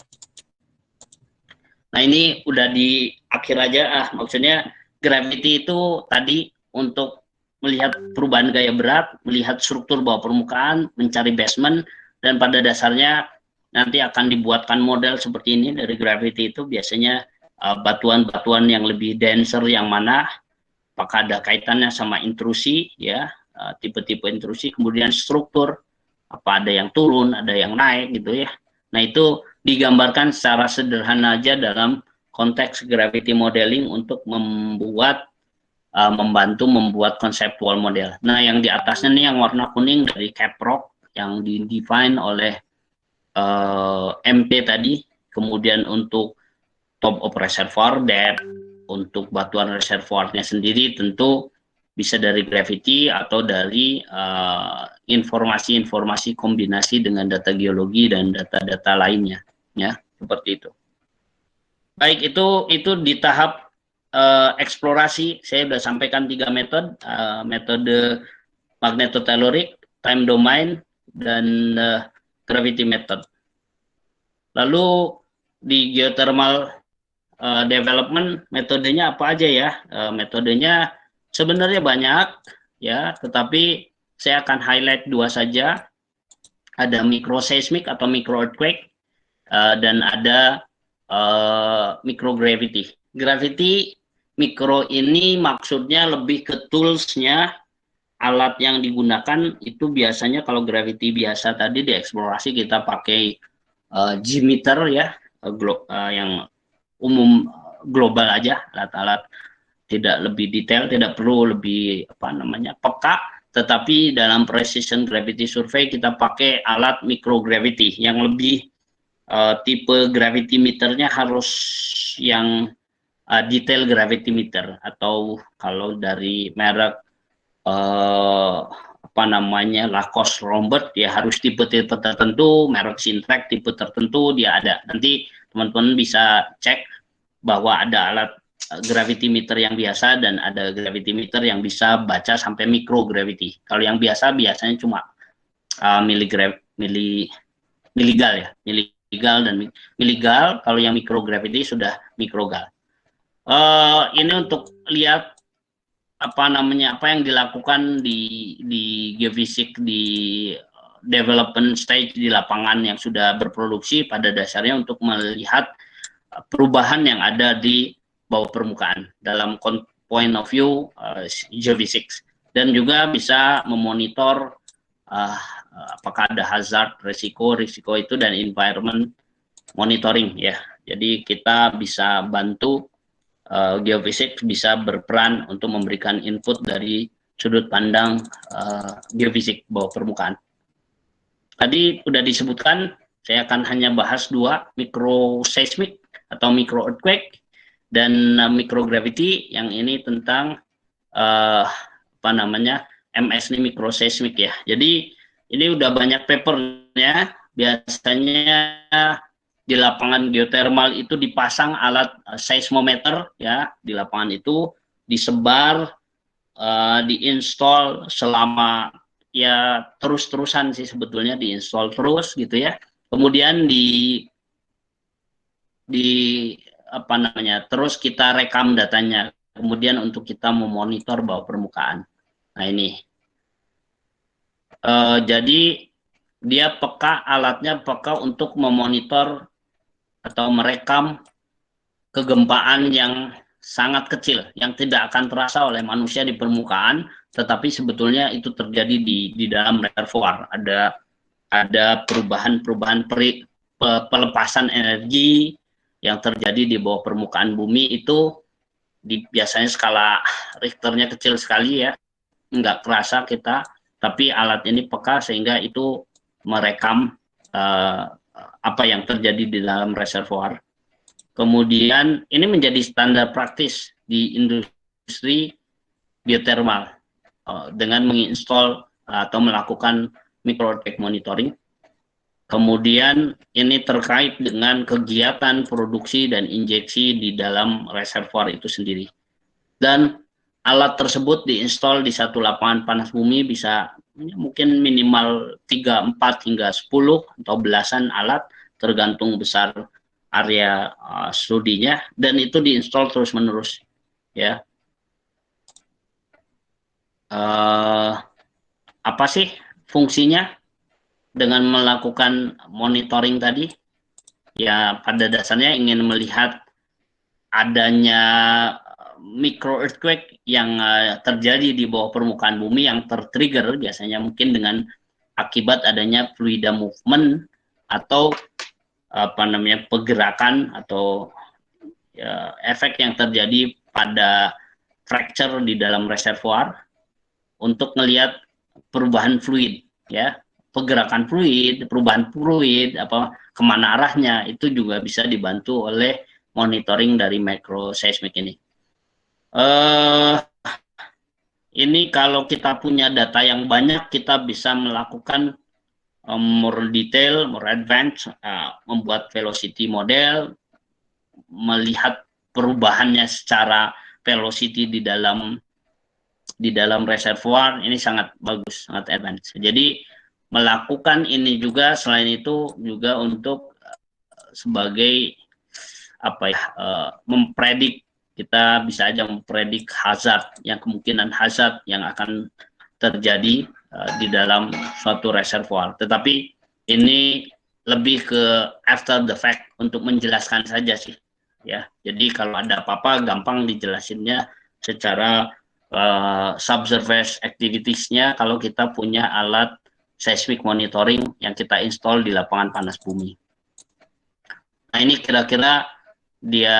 Nah ini udah di akhir aja, maksudnya gravity itu tadi untuk melihat perubahan gaya berat, melihat struktur bawah permukaan, mencari basement, dan pada dasarnya nanti akan dibuatkan model seperti ini dari gravity itu biasanya batuan-batuan yang lebih denser yang mana, apakah ada kaitannya sama intrusi ya, tipe-tipe intrusi, kemudian struktur, apa ada yang turun, ada yang naik gitu ya. Nah itu digambarkan secara sederhana aja dalam konteks gravity modeling untuk membantu membuat konseptual model. Nah yang di atasnya nih yang warna kuning dari Caprock yang di-define oleh MP tadi, kemudian untuk top of reservoir depth, untuk batuan reservoirnya sendiri tentu bisa dari gravity atau dari informasi-informasi kombinasi dengan data geologi dan data-data lainnya, ya seperti itu. Baik, itu di tahap eksplorasi. Saya sudah sampaikan 3 metode, metode magnetotelluric, time domain, dan gravity method. Lalu di geothermal development metodenya apa aja ya? Metodenya sebenarnya banyak ya, tetapi saya akan highlight 2 saja. Ada microseismic atau micro earthquake dan ada microgravity. Gravity mikro ini maksudnya lebih ke toolsnya, alat yang digunakan itu biasanya kalau gravity biasa tadi di eksplorasi kita pakai G-meter ya, yang umum global aja, alat-alat tidak lebih detail, tidak perlu lebih peka, tetapi dalam precision gravity survey kita pakai alat microgravity yang lebih tipe gravity meternya harus yang detail gravity meter, atau kalau dari merek Lacoste Lambert ya harus tipe-tipe tertentu, merek Sintrek tipe tertentu dia ada. Nanti teman-teman bisa cek bahwa ada alat gravity meter yang biasa dan ada gravity meter yang bisa baca sampai microgravity. Kalau yang biasanya cuma miligal ya, miligal dan miligal. Kalau yang microgravity sudah microgal. Ini untuk lihat apa yang dilakukan di geofisik di development stage di lapangan yang sudah berproduksi, pada dasarnya untuk melihat perubahan yang ada di bawah permukaan dalam point of view geophysics, dan juga bisa memonitor apakah ada hazard, risiko itu, dan environment monitoring ya. Jadi kita bisa bantu geofisik bisa berperan untuk memberikan input dari sudut pandang geofisik bawah permukaan. Tadi sudah disebutkan, saya akan hanya bahas 2, microseismic atau micro earthquake dan microgravity. Yang ini tentang MS ini microseismic ya. Jadi ini udah banyak papernya. Biasanya di lapangan geothermal itu dipasang alat seismometer ya, di lapangan itu disebar, diinstal selama ya terus-terusan sih sebetulnya, diinstal terus gitu ya. Kemudian terus kita rekam datanya, kemudian untuk kita memonitor bawah permukaan. Nah ini jadi dia alatnya peka untuk memonitor atau merekam kegempaan yang sangat kecil yang tidak akan terasa oleh manusia di permukaan, tetapi sebetulnya itu terjadi di dalam reservoir. Ada perubahan pelepasan energi yang terjadi di bawah permukaan bumi itu biasanya skala Richternya kecil sekali ya, nggak kerasa kita, tapi alat ini peka sehingga itu merekam apa yang terjadi di dalam reservoir. Kemudian ini menjadi standar praktis di industri geothermal dengan menginstall atau melakukan micro earthquake monitoring. Kemudian ini terkait dengan kegiatan produksi dan injeksi di dalam reservoir itu sendiri. Dan alat tersebut diinstal di satu lapangan panas bumi bisa mungkin minimal 3, 4 hingga 10 atau belasan alat tergantung besar area studinya, dan itu diinstal terus-menerus ya. Apa sih fungsinya dengan melakukan monitoring tadi? Ya, pada dasarnya ingin melihat adanya micro earthquake yang terjadi di bawah permukaan bumi yang tertrigger biasanya mungkin dengan akibat adanya fluida movement atau apa namanya pergerakan atau ya, efek yang terjadi pada fracture di dalam reservoir untuk melihat perubahan fluid ya, pergerakan fluid, perubahan fluid, apa kemana arahnya, itu juga bisa dibantu oleh monitoring dari microseismic ini. Ini kalau kita punya data yang banyak, kita bisa melakukan more detail, more advanced, membuat velocity model, melihat perubahannya secara velocity di dalam reservoir. Ini sangat bagus, sangat advance. Jadi melakukan ini juga selain itu juga untuk sebagai apa ya, mempredik, kita bisa aja mempredik hazard, yang kemungkinan hazard yang akan terjadi di dalam suatu reservoir. Tetapi ini lebih ke after the fact, untuk menjelaskan saja sih ya. Jadi kalau ada apa-apa gampang dijelasinnya secara subsurface activities-nya kalau kita punya alat seismic monitoring yang kita install di lapangan panas bumi. Nah, ini kira-kira dia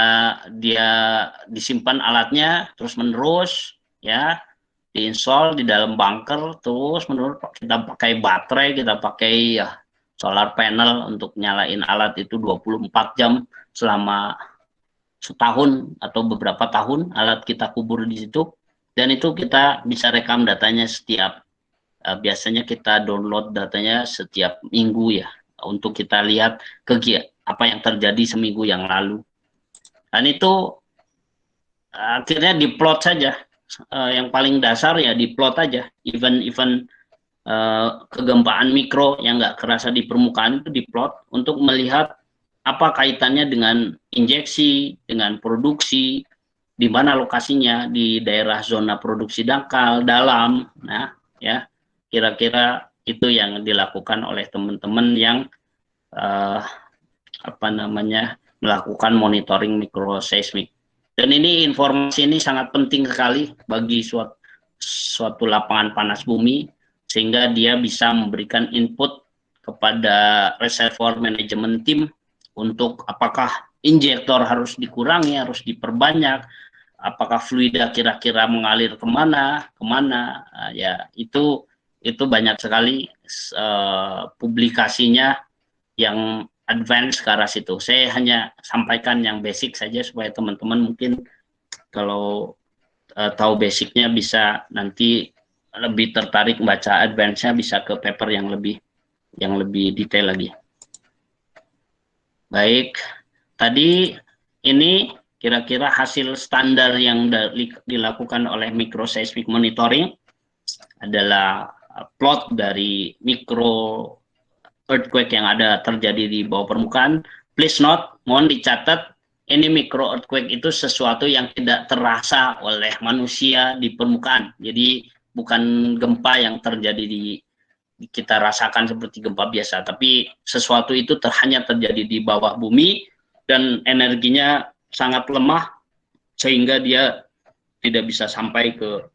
disimpan alatnya terus menerus ya, diinstal di dalam bunker terus menerus. Kita pakai baterai, kita pakai ya solar panel untuk nyalain alat itu 24 jam selama setahun atau beberapa tahun alat kita kubur di situ, dan itu kita bisa rekam datanya setiap biasanya kita download datanya setiap minggu ya, untuk kita lihat apa yang terjadi seminggu yang lalu. Dan itu akhirnya diplot saja, yang paling dasar ya diplot aja, event kegempaan mikro yang nggak kerasa di permukaan itu diplot untuk melihat apa kaitannya dengan injeksi, dengan produksi, di mana lokasinya, di daerah zona produksi dangkal, dalam, nah ya, kira-kira itu yang dilakukan oleh teman-teman yang apa namanya, melakukan monitoring microseismic. Dan ini informasi ini sangat penting sekali bagi suatu lapangan panas bumi, sehingga dia bisa memberikan input kepada reservoir management team untuk apakah injektor harus dikurangi, harus diperbanyak, apakah fluida kira-kira mengalir kemana, ya itu banyak sekali publikasinya yang advance ke arah situ. Saya hanya sampaikan yang basic saja supaya teman-teman mungkin kalau tahu basicnya bisa nanti lebih tertarik membaca advance-nya, bisa ke paper yang lebih detail lagi. Baik, tadi ini kira-kira hasil standar yang dilakukan oleh microseismic monitoring adalah plot dari micro earthquake yang ada terjadi di bawah permukaan. Please note, mohon dicatat, ini micro earthquake itu sesuatu yang tidak terasa oleh manusia di permukaan. Jadi bukan gempa yang terjadi kita rasakan seperti gempa biasa, tapi sesuatu itu hanya terjadi di bawah bumi dan energinya sangat lemah sehingga dia tidak bisa sampai ke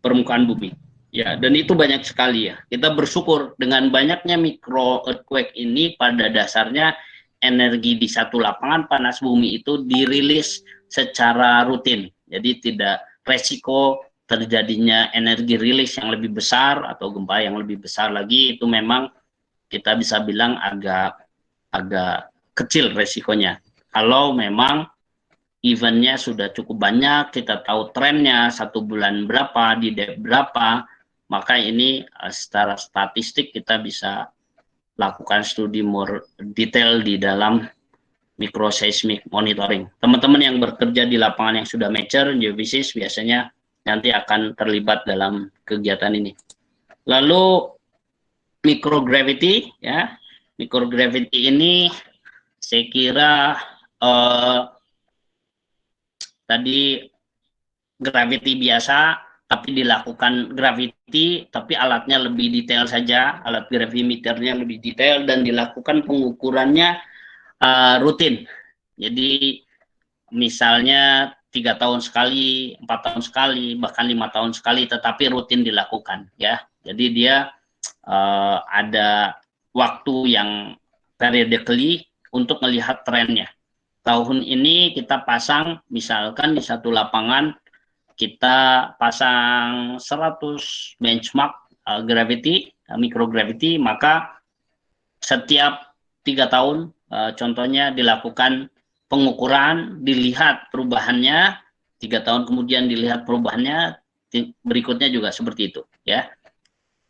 permukaan bumi. Ya, dan itu banyak sekali ya. Kita bersyukur dengan banyaknya micro earthquake ini, pada dasarnya energi di satu lapangan panas bumi itu dirilis secara rutin. Jadi tidak resiko terjadinya energi rilis yang lebih besar atau gempa yang lebih besar lagi, itu memang kita bisa bilang agak kecil resikonya. Kalau memang eventnya sudah cukup banyak, kita tahu trennya 1 bulan berapa, di depth berapa, maka ini secara statistik kita bisa lakukan studi more detail di dalam microseismic monitoring. Teman-teman yang bekerja di lapangan yang sudah mature geofisis biasanya nanti akan terlibat dalam kegiatan ini. Lalu microgravity, ya, microgravity ini saya kira tadi gravity biasa, tapi dilakukan gravity, tapi alatnya lebih detail saja, alat gravimeternya lebih detail dan dilakukan pengukurannya rutin. Jadi misalnya 3 tahun sekali, 4 tahun sekali, bahkan 5 tahun sekali, tetapi rutin dilakukan, ya. Jadi dia ada waktu yang periodically untuk melihat trennya. Tahun ini kita pasang, misalkan di satu lapangan kita pasang 100 benchmark gravity, microgravity, maka setiap 3 tahun contohnya dilakukan pengukuran, dilihat perubahannya, 3 tahun kemudian dilihat perubahannya, berikutnya juga seperti itu, ya.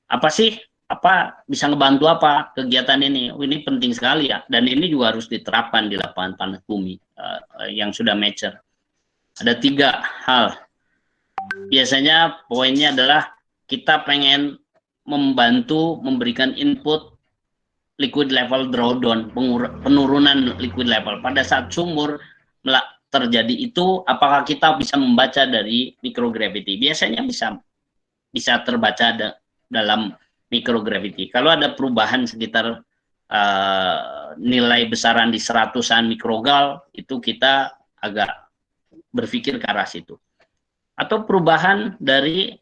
Apa sih? Apa bisa ngebantu apa kegiatan ini? Ini penting sekali, ya, dan ini juga harus diterapkan di lapangan panas bumi yang sudah mature. Ada 3 hal. Biasanya poinnya adalah kita pengen membantu memberikan input liquid level drawdown, penurunan liquid level. Pada saat sumur terjadi itu, apakah kita bisa membaca dari microgravity? Biasanya bisa terbaca dalam microgravity. Kalau ada perubahan sekitar nilai besaran di 100-an mikrogal, itu kita agak berpikir ke arah situ. Atau perubahan dari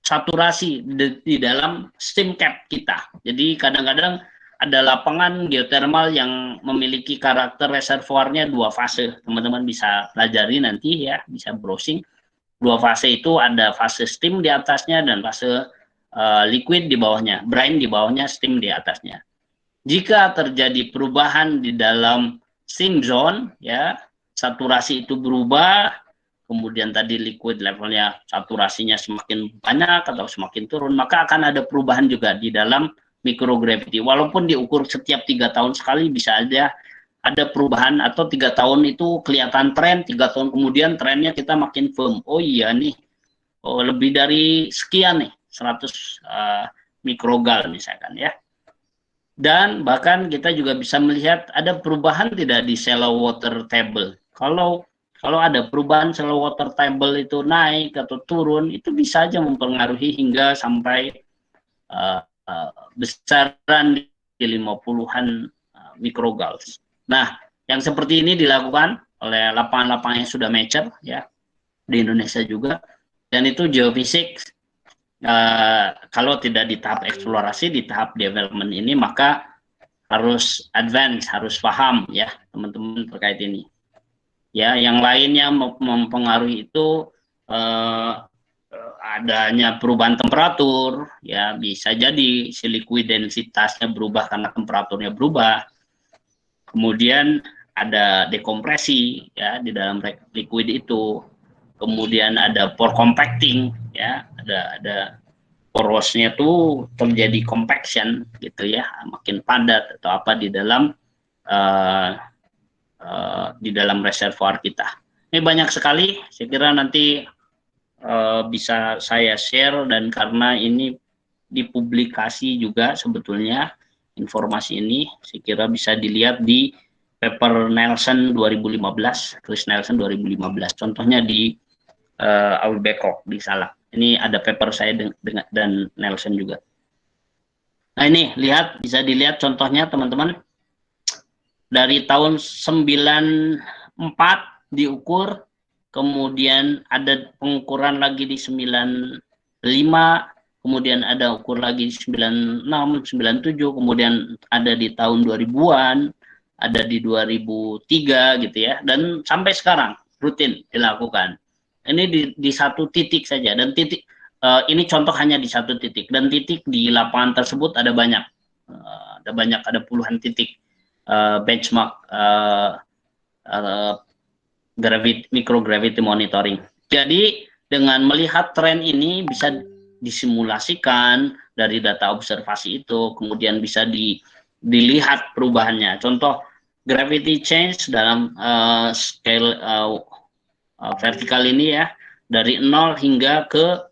saturasi di dalam steam cap kita. Jadi kadang-kadang ada lapangan geothermal yang memiliki karakter reservoirnya 2 fase. Teman-teman bisa pelajari nanti, ya, bisa browsing. 2 fase itu ada fase steam di atasnya dan fase liquid di bawahnya, brine di bawahnya, steam di atasnya. Jika terjadi perubahan di dalam steam zone, ya, saturasi itu berubah, kemudian tadi liquid levelnya, saturasinya semakin banyak atau semakin turun, maka akan ada perubahan juga di dalam microgravity. Walaupun diukur setiap 3 tahun sekali, bisa aja ada perubahan, atau 3 tahun itu kelihatan tren, 3 tahun kemudian trennya kita makin firm. Oh iya nih, oh lebih dari sekian nih, 100 mikrogal misalkan, ya. Dan bahkan kita juga bisa melihat ada perubahan tidak di shallow water table. Kalau ada perubahan shallow water table itu naik atau turun, itu bisa aja mempengaruhi hingga sampai besaran di 50-an mikrogals. Nah, yang seperti ini dilakukan oleh lapangan-lapangan yang sudah mature, ya, di Indonesia juga. Dan itu geofisik, kalau tidak di tahap eksplorasi, di tahap development ini, maka harus advance, harus paham, ya, teman-teman, terkait ini. Ya, yang lainnya mempengaruhi itu adanya perubahan temperatur, ya, bisa jadi si liquid densitasnya berubah karena temperaturnya berubah. Kemudian ada dekompresi, ya, di dalam liquid itu. Kemudian ada pore compacting, ya, ada porosnya tuh terjadi compaction gitu, ya, makin padat atau apa di dalam reservoir kita. Ini banyak sekali, saya kira nanti bisa saya share, dan karena ini dipublikasi juga sebetulnya informasi ini, saya kira bisa dilihat di paper Nelson 2015, Chris Nelson 2015. Contohnya di Aubekok di Salak. Ini ada paper saya dan Nelson juga. Nah ini bisa dilihat contohnya teman-teman. Dari tahun 94 diukur, kemudian ada pengukuran lagi di 95, kemudian ada ukur lagi di 96, 97, kemudian ada di tahun 2000-an, ada di 2003 gitu, ya, dan sampai sekarang rutin dilakukan. Ini di satu titik saja, dan titik ini contoh hanya di satu titik, dan titik di lapangan tersebut ada banyak, ada puluhan titik benchmark microgravity monitoring. Jadi dengan melihat tren ini bisa disimulasikan dari data observasi itu, kemudian bisa dilihat perubahannya. Contoh gravity change dalam scale vertikal ini ya, dari 0 hingga ke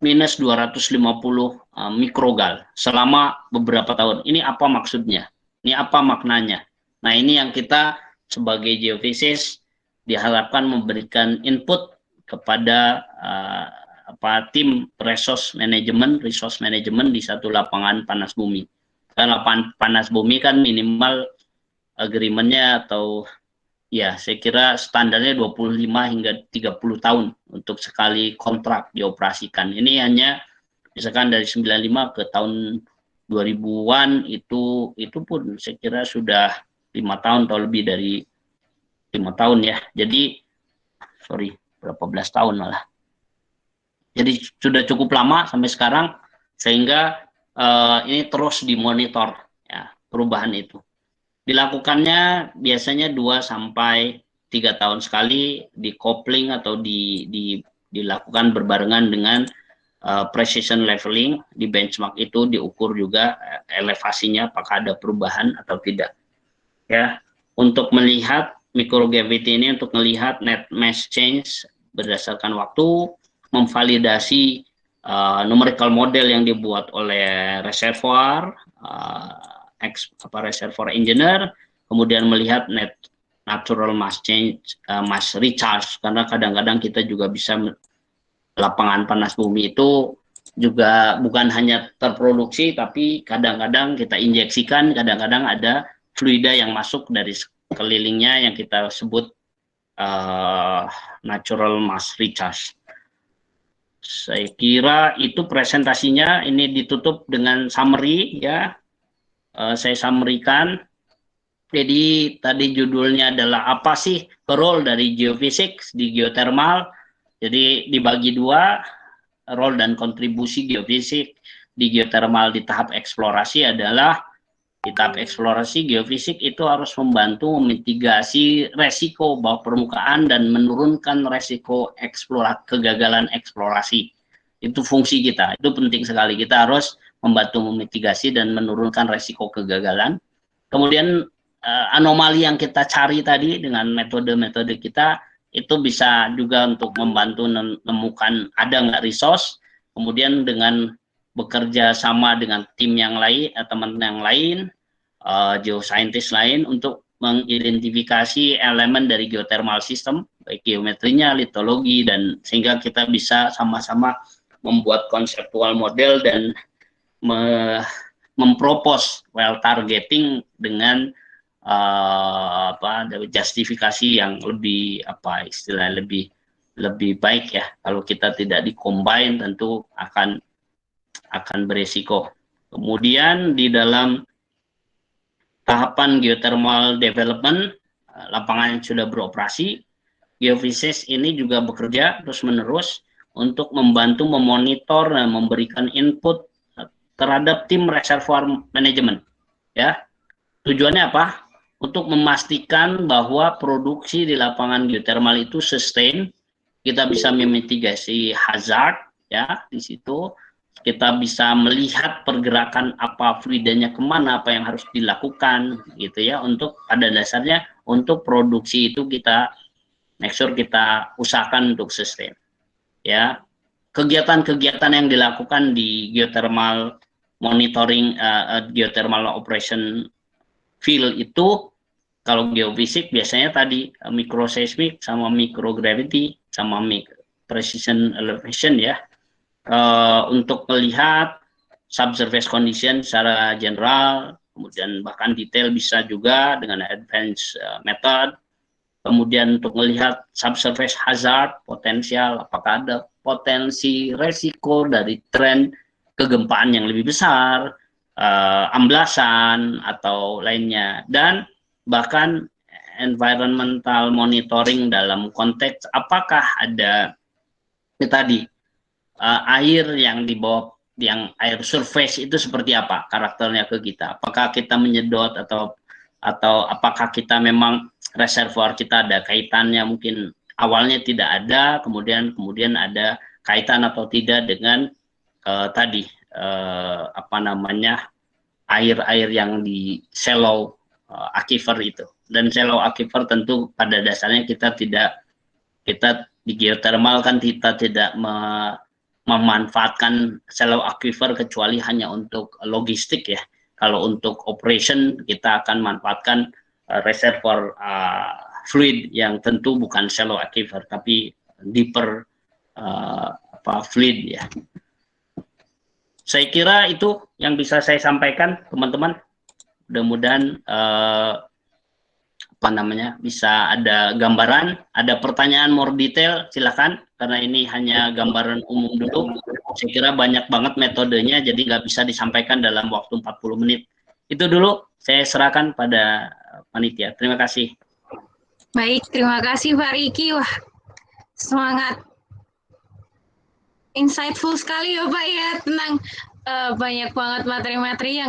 minus 250 mikrogal selama beberapa tahun. Ini apa maksudnya? Ini apa maknanya? Nah, ini yang kita sebagai geofisis diharapkan memberikan input kepada tim resource management di satu lapangan panas bumi. Karena lapangan panas bumi kan minimal agreement-nya atau ya saya kira standarnya 25 hingga 30 tahun untuk sekali kontrak dioperasikan. Ini hanya misalkan dari 95 ke tahun 2000-an itu pun saya kira sudah 5 tahun atau lebih dari 5 tahun ya. Jadi berapa belas tahun malah. Jadi sudah cukup lama sampai sekarang sehingga ini terus dimonitor ya perubahan itu. Dilakukannya biasanya 2 sampai 3 tahun sekali, di coupling atau dilakukan berbarengan dengan precision leveling. Di benchmark itu diukur juga elevasinya apakah ada perubahan atau tidak. Ya, untuk melihat microgravity ini untuk melihat net mass change berdasarkan waktu, memvalidasi numerical model yang dibuat oleh reservoir reservoir engineer, kemudian melihat natural mass change, mass recharge, karena kadang-kadang kita juga bisa lapangan panas bumi itu juga bukan hanya terproduksi, tapi kadang-kadang kita injeksikan, kadang-kadang ada fluida yang masuk dari sekelilingnya yang kita sebut natural mass recharge. Saya kira itu presentasinya, ini ditutup dengan summary ya. Saya summary-kan. Jadi tadi judulnya adalah apa sih role dari geophysics di geothermal. Jadi dibagi 2, role dan kontribusi geofisik di geothermal di tahap eksplorasi adalah di tahap eksplorasi geofisik itu harus membantu memitigasi resiko bawah permukaan dan menurunkan resiko kegagalan eksplorasi. Itu fungsi kita, itu penting sekali. Kita harus membantu memitigasi dan menurunkan resiko kegagalan. Kemudian anomali yang kita cari tadi dengan metode-metode kita itu bisa juga untuk membantu menemukan ada nggak resource. Kemudian dengan bekerja sama dengan tim yang lain, teman yang lain, geoscientist lain untuk mengidentifikasi elemen dari geothermal system, baik geometrinya, litologi, dan sehingga kita bisa sama-sama membuat konseptual model dan mempropos well targeting dengan justifikasi yang lebih lebih baik ya. Kalau kita tidak dikombine tentu akan beresiko. Kemudian di dalam tahapan geothermal development, lapangan yang sudah beroperasi, geofisis ini juga bekerja terus-menerus untuk membantu memonitor dan memberikan input terhadap tim reservoir management. Ya, tujuannya apa? Untuk memastikan bahwa produksi di lapangan geothermal itu sustain, kita bisa memitigasi hazard, ya di situ kita bisa melihat pergerakan apa fluidanya kemana, apa yang harus dilakukan, gitu ya. Untuk pada dasarnya untuk produksi itu kita make sure kita usahakan untuk sustain. Ya, kegiatan-kegiatan yang dilakukan di geothermal monitoring, geothermal operation field itu kalau geofisik biasanya tadi microseismic sama microgravity sama precision elevation ya, untuk melihat subsurface condition secara general, kemudian bahkan detail bisa juga dengan advanced method. Kemudian untuk melihat subsurface hazard potensial, apakah ada potensi resiko dari tren kegempaan yang lebih besar, amblasan atau lainnya, dan bahkan environmental monitoring dalam konteks apakah ada tadi air yang di bawah, yang air surface itu seperti apa karakternya ke kita, apakah kita menyedot atau atau apakah kita memang reservoir kita ada kaitannya, mungkin awalnya tidak ada, kemudian ada kaitan atau tidak dengan tadi apa namanya, air-air yang di shallow aquifer itu. Dan shallow aquifer tentu pada dasarnya kita di geothermal kan kita tidak memanfaatkan shallow aquifer kecuali hanya untuk logistik ya. Kalau untuk operation kita akan manfaatkan reservoir fluid yang tentu bukan shallow aquifer tapi deeper fluid ya. Saya kira itu yang bisa saya sampaikan, teman-teman. Mudah-mudahan bisa ada gambaran, ada pertanyaan more detail, silakan. Karena ini hanya gambaran umum dulu. Saya kira banyak banget metodenya, jadi nggak bisa disampaikan dalam waktu 40 menit. Itu dulu, saya serahkan pada panitia. Terima kasih. Baik, terima kasih Pak Riki. Wah, semangat. Insightful sekali ya Pak ya, tentang banyak banget materi-materi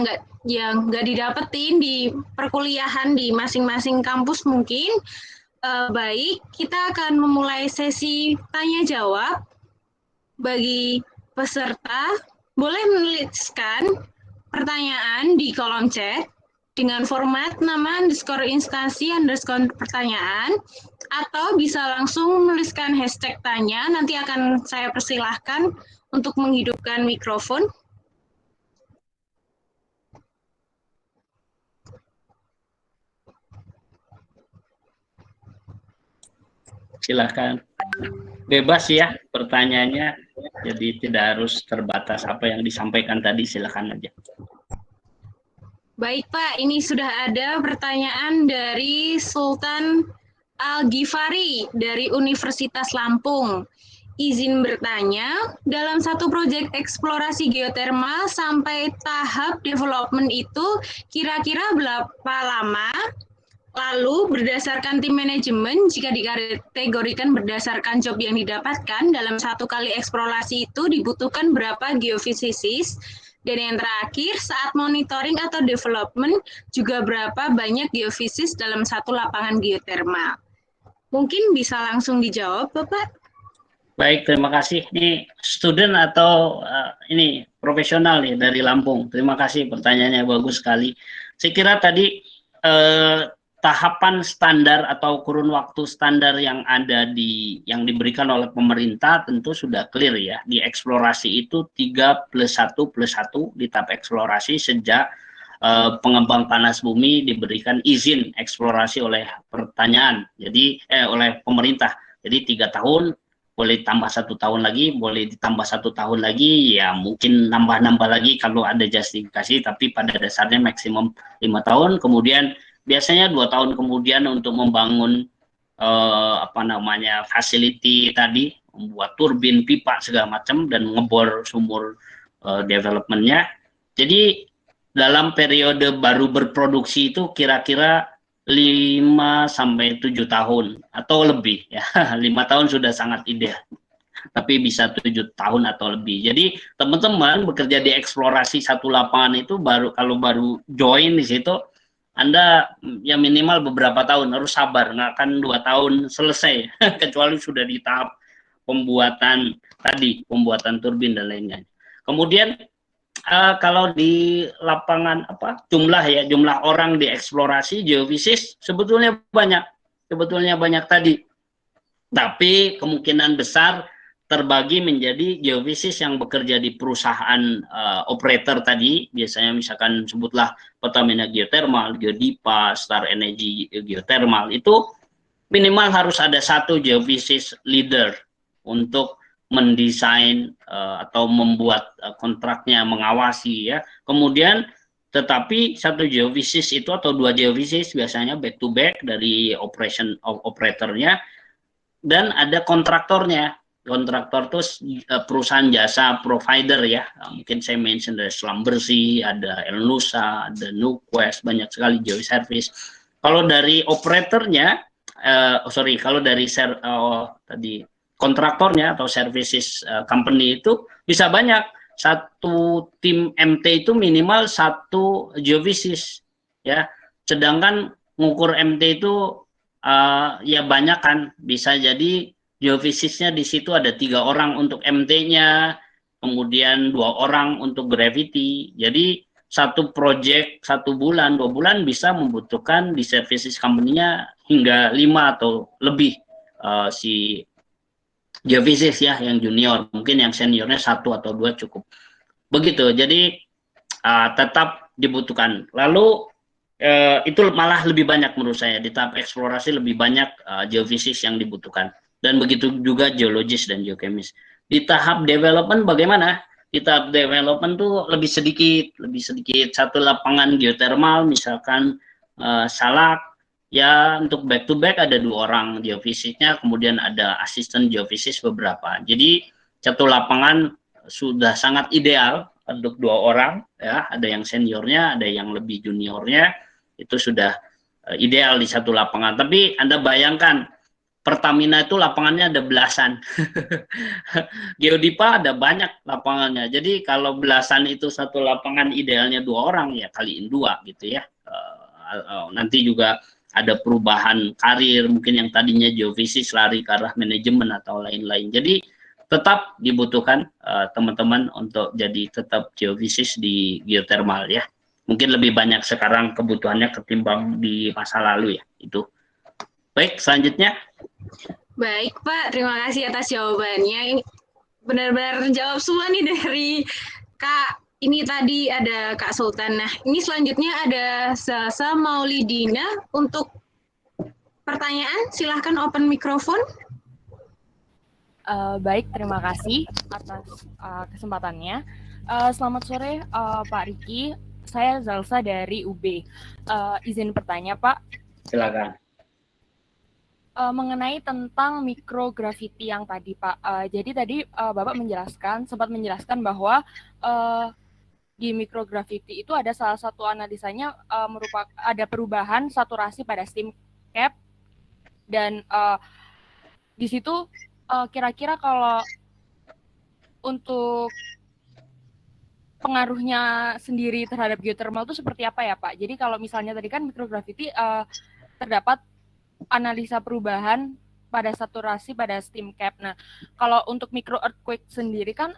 yang nggak didapetin di perkuliahan di masing-masing kampus mungkin. Baik, kita akan memulai sesi tanya jawab bagi peserta. Boleh menuliskan pertanyaan di kolom chat dengan format nama _instansi _pertanyaan, atau bisa langsung menuliskan hashtag tanya, nanti akan saya persilahkan untuk menghidupkan mikrofon. Silahkan. Bebas ya pertanyaannya, jadi tidak harus terbatas apa yang disampaikan tadi, silahkan aja. Baik Pak, ini sudah ada pertanyaan dari Sultan Al-Ghifari dari Universitas Lampung. Izin bertanya, dalam satu proyek eksplorasi geotermal sampai tahap development itu kira-kira berapa lama? Lalu berdasarkan tim manajemen, jika dikategorikan berdasarkan job yang didapatkan, dalam satu kali eksplorasi itu dibutuhkan berapa geofizisis? Dan yang terakhir, saat monitoring atau development, juga berapa banyak geofisis dalam satu lapangan geotermal? Mungkin bisa langsung dijawab, Bapak? Baik, terima kasih. Ini student atau ini profesional nih dari Lampung. Terima kasih, pertanyaannya bagus sekali. Saya kira tadi tahapan standar atau kurun waktu standar yang ada yang diberikan oleh pemerintah tentu sudah clear ya. Di eksplorasi itu 3+1+1 di tahap eksplorasi sejak pengembang panas bumi diberikan izin eksplorasi oleh oleh pemerintah. Jadi 3 tahun, boleh tambah 1 tahun lagi, boleh ditambah 1 tahun lagi, ya mungkin nambah-nambah lagi kalau ada justifikasi, tapi pada dasarnya maksimum 5 tahun. Kemudian biasanya 2 tahun kemudian untuk membangun facility tadi, membuat turbin, pipa segala macam dan ngebor sumur developmentnya. Jadi dalam periode baru berproduksi itu kira-kira 5-7 tahun atau lebih ya. 5 tahun sudah sangat ideal, tapi bisa 7 tahun atau lebih. Jadi teman-teman bekerja di eksplorasi satu lapangan itu kalau baru join di situ, Anda ya minimal beberapa tahun, harus sabar, nggak akan 2 tahun selesai kecuali sudah di tahap pembuatan turbin dan lainnya. Kemudian kalau di lapangan jumlah orang di eksplorasi geofisis sebetulnya banyak tadi, tapi kemungkinan besar terbagi menjadi geofisis yang bekerja di perusahaan operator tadi, biasanya misalkan sebutlah Pertamina Geothermal, Geodipa, Star Energy Geothermal, itu minimal harus ada 1 geofisis leader untuk mendesain atau membuat kontraknya, mengawasi ya. Kemudian tetapi 1 geofisis itu atau 2 geofisis biasanya back to back dari operatornya, dan ada kontraktornya. Kontraktor itu perusahaan jasa provider ya. Mungkin saya mention dari Selam Bersih, ada Elnusa, ada Nuquest, banyak sekali geoservice. Kalau dari operatornya, kalau dari kontraktornya atau services company itu bisa banyak. 1 tim MT itu minimal 1 geofisis ya. Sedangkan ngukur MT itu ya banyak kan, bisa jadi geofisisnya di situ ada 3 orang untuk MT-nya, kemudian 2 orang untuk gravity. Jadi satu project 1 bulan, 2 bulan bisa membutuhkan di services company-nya hingga 5 atau lebih si geofisis ya yang junior, mungkin yang seniornya 1 atau 2 cukup. Begitu, jadi tetap dibutuhkan. Lalu itu malah lebih banyak menurut saya, di tahap eksplorasi lebih banyak geofisis yang dibutuhkan. Dan begitu juga geologis dan geokemis. Di tahap development bagaimana? Di tahap development tuh lebih sedikit satu lapangan geothermal, misalkan Salak, ya untuk back to back ada 2 orang geofisisnya, kemudian ada asisten geofisis beberapa. Jadi satu lapangan sudah sangat ideal untuk 2 orang, ya, ada yang seniornya, ada yang lebih juniornya, itu sudah ideal di satu lapangan. Tapi Anda bayangkan, Pertamina itu lapangannya ada belasan, Geodipa ada banyak lapangannya. Jadi kalau belasan itu satu lapangan idealnya 2 orang, ya kaliin 2 gitu ya. Nanti juga ada perubahan karir, mungkin yang tadinya geofisis lari ke arah manajemen atau lain-lain. Jadi tetap dibutuhkan teman-teman untuk jadi tetap geofisis di geothermal ya. Mungkin lebih banyak sekarang kebutuhannya ketimbang di masa lalu ya. Itu. Baik, selanjutnya. Baik Pak, terima kasih atas jawabannya. Ini benar-benar jawab semua nih dari Kak. Ini tadi ada Kak Sultan. Nah, ini selanjutnya ada Salsa Maulidina untuk pertanyaan. Silahkan open mikrofon. Baik, terima kasih atas kesempatannya. Selamat sore Pak Riki, saya Zalsa dari UB. Izin bertanya Pak. Silakan. Mengenai tentang mikrogravity yang tadi Pak. Jadi tadi Bapak sempat menjelaskan bahwa di mikrogravity itu ada salah satu analisanya ada perubahan saturasi pada steam cap, dan di situ kira-kira kalau untuk pengaruhnya sendiri terhadap geothermal itu seperti apa ya Pak? Jadi kalau misalnya tadi kan mikrogravity terdapat analisa perubahan pada saturasi pada steam cap. Nah, kalau untuk micro earthquake sendiri kan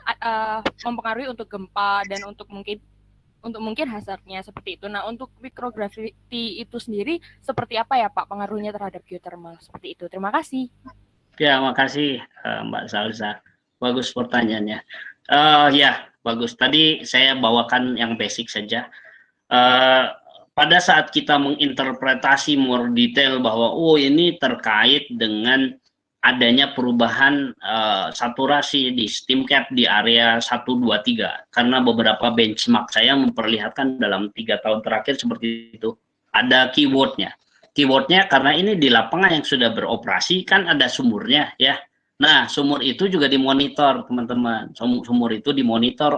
mempengaruhi untuk gempa dan untuk mungkin hazardnya seperti itu. Nah, untuk mikrogravity itu sendiri seperti apa ya Pak pengaruhnya terhadap geothermal seperti itu? Terima kasih. Ya, makasih Mbak Salsa. Bagus pertanyaannya. Ya, bagus. Tadi saya bawakan yang basic saja. Pada saat kita menginterpretasi more detail bahwa ini terkait dengan adanya perubahan saturasi di steam cap di area 1, 2, 3. Karena beberapa benchmark saya memperlihatkan dalam 3 tahun terakhir seperti itu. Ada keywordnya. Keywordnya karena ini di lapangan yang sudah beroperasi kan ada sumurnya ya. Nah, sumur itu juga dimonitor teman-teman. Sumur itu dimonitor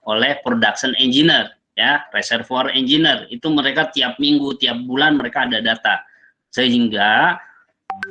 oleh production engineer ya, reservoir engineer. Itu mereka tiap minggu, tiap bulan mereka ada data. Sehingga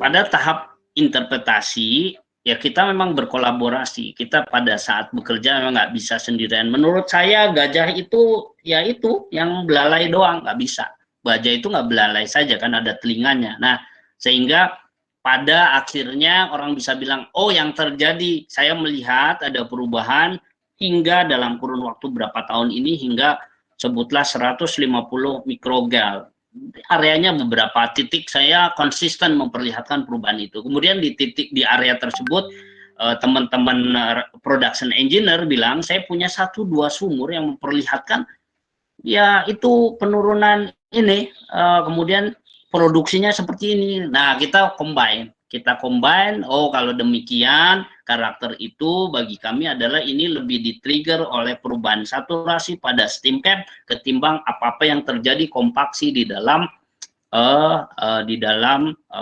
pada tahap interpretasi ya kita memang berkolaborasi. Kita pada saat bekerja memang nggak bisa sendirian. Menurut saya gajah itu ya itu yang belalai doang, nggak bisa. Baja itu nggak belalai saja kan ada telinganya. Nah, sehingga pada akhirnya orang bisa bilang, oh yang terjadi saya melihat ada perubahan hingga dalam kurun waktu berapa tahun ini hingga sebutlah 150 mikrogal. Areanya beberapa titik saya konsisten memperlihatkan perubahan itu. Kemudian di area tersebut teman-teman production engineer bilang saya punya 1-2 sumur yang memperlihatkan ya itu penurunan ini, kemudian produksinya seperti ini. Nah, kita combine, oh kalau demikian karakter itu bagi kami adalah ini lebih di-trigger oleh perubahan saturasi pada steam cap ketimbang apa-apa yang terjadi kompaksi di dalam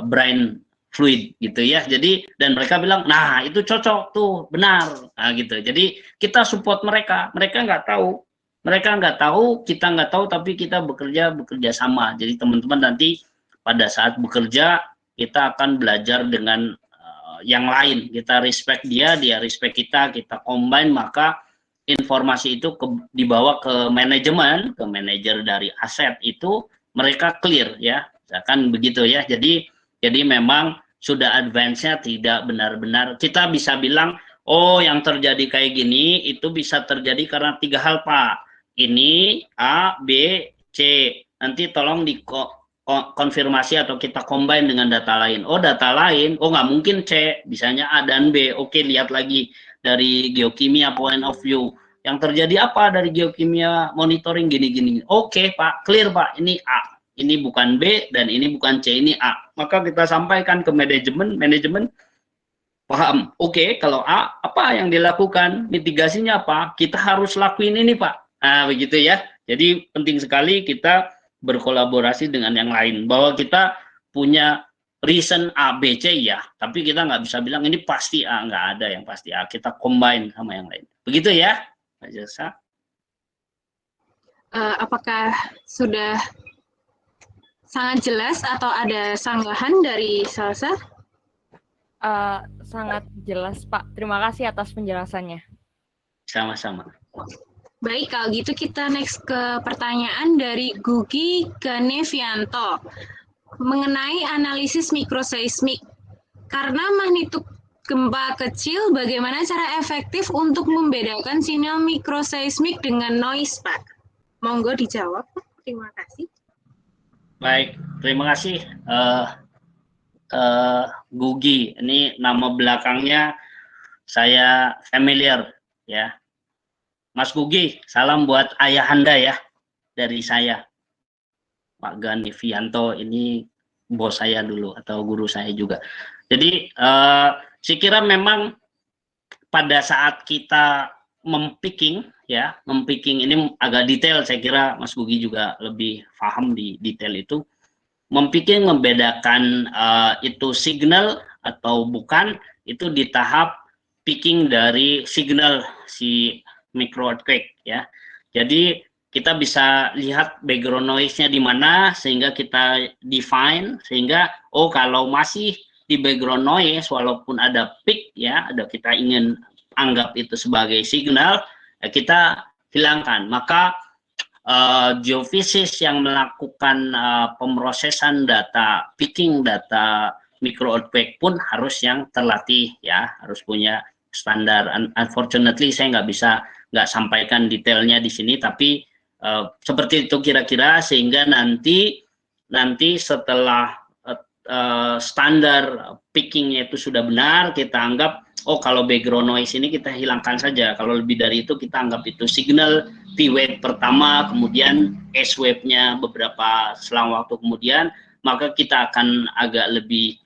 brine fluid gitu ya. Jadi dan mereka bilang, nah itu cocok tuh, benar. Nah gitu. Jadi kita support mereka nggak tahu. Mereka nggak tahu, kita nggak tahu, tapi kita bekerja sama. Jadi teman-teman nanti pada saat bekerja kita akan belajar dengan yang lain. Kita respect dia respect kita combine, maka informasi itu dibawa ke manajemen, ke manajer dari aset itu, mereka clear ya, kan begitu ya. Jadi memang sudah advance-nya tidak benar-benar kita bisa bilang, oh yang terjadi kayak gini itu bisa terjadi karena 3 hal Pak. Ini A, B, C. Nanti tolong konfirmasi atau kita combine dengan data lain. Oh data lain, oh nggak mungkin C, bisanya A dan B. Oke, lihat lagi dari geokimia point of view. Yang terjadi apa dari geokimia monitoring gini-gini. Oke Pak, clear Pak, ini A. Ini bukan B dan ini bukan C, ini A. Maka kita sampaikan ke manajemen paham. Oke, kalau A, apa yang dilakukan? Mitigasinya apa? Kita harus lakuin ini Pak. Nah, begitu ya. Jadi penting sekali kita berkolaborasi dengan yang lain. Bahwa kita punya reason A, B, C ya. Tapi kita nggak bisa bilang ini pasti A. Nggak ada yang pasti A. Kita combine sama yang lain. Begitu ya, Pak Jasa. Apakah sudah sangat jelas atau ada sanggahan dari Salsa? Sangat jelas Pak. Terima kasih atas penjelasannya. Sama-sama. Baik, kalau gitu kita next ke pertanyaan dari Gugi Ganevianto mengenai analisis mikroseismik. Karena magnitudo gempa kecil, bagaimana cara efektif untuk membedakan sinyal mikroseismik dengan noise, Pak? Monggo dijawab, Pak. Terima kasih. Baik, terima kasih Gugi. Ini nama belakangnya saya familiar ya. Mas Gugi, salam buat ayahanda ya dari saya. Pak Ganevianto ini bos saya dulu atau guru saya juga. Jadi saya kira memang pada saat kita mempicking ini agak detail, saya kira Mas Gugi juga lebih paham di detail itu. Mempicking, membedakan itu signal atau bukan, itu di tahap picking dari signal si micro earthquake ya. Jadi kita bisa lihat background noise-nya di mana sehingga kita define, sehingga oh kalau masih di background noise walaupun ada peak ya, ada kita ingin anggap itu sebagai signal, kita hilangkan. Maka geofisis yang melakukan pemrosesan data, picking data micro earthquake pun harus yang terlatih ya, harus punya standar. Unfortunately saya nggak sampaikan detailnya di sini, tapi seperti itu kira-kira, sehingga nanti setelah standar pickingnya itu sudah benar, kita anggap oh kalau background noise ini kita hilangkan saja, kalau lebih dari itu kita anggap itu signal P wave pertama, kemudian S wave-nya beberapa selang waktu kemudian, maka kita akan agak lebih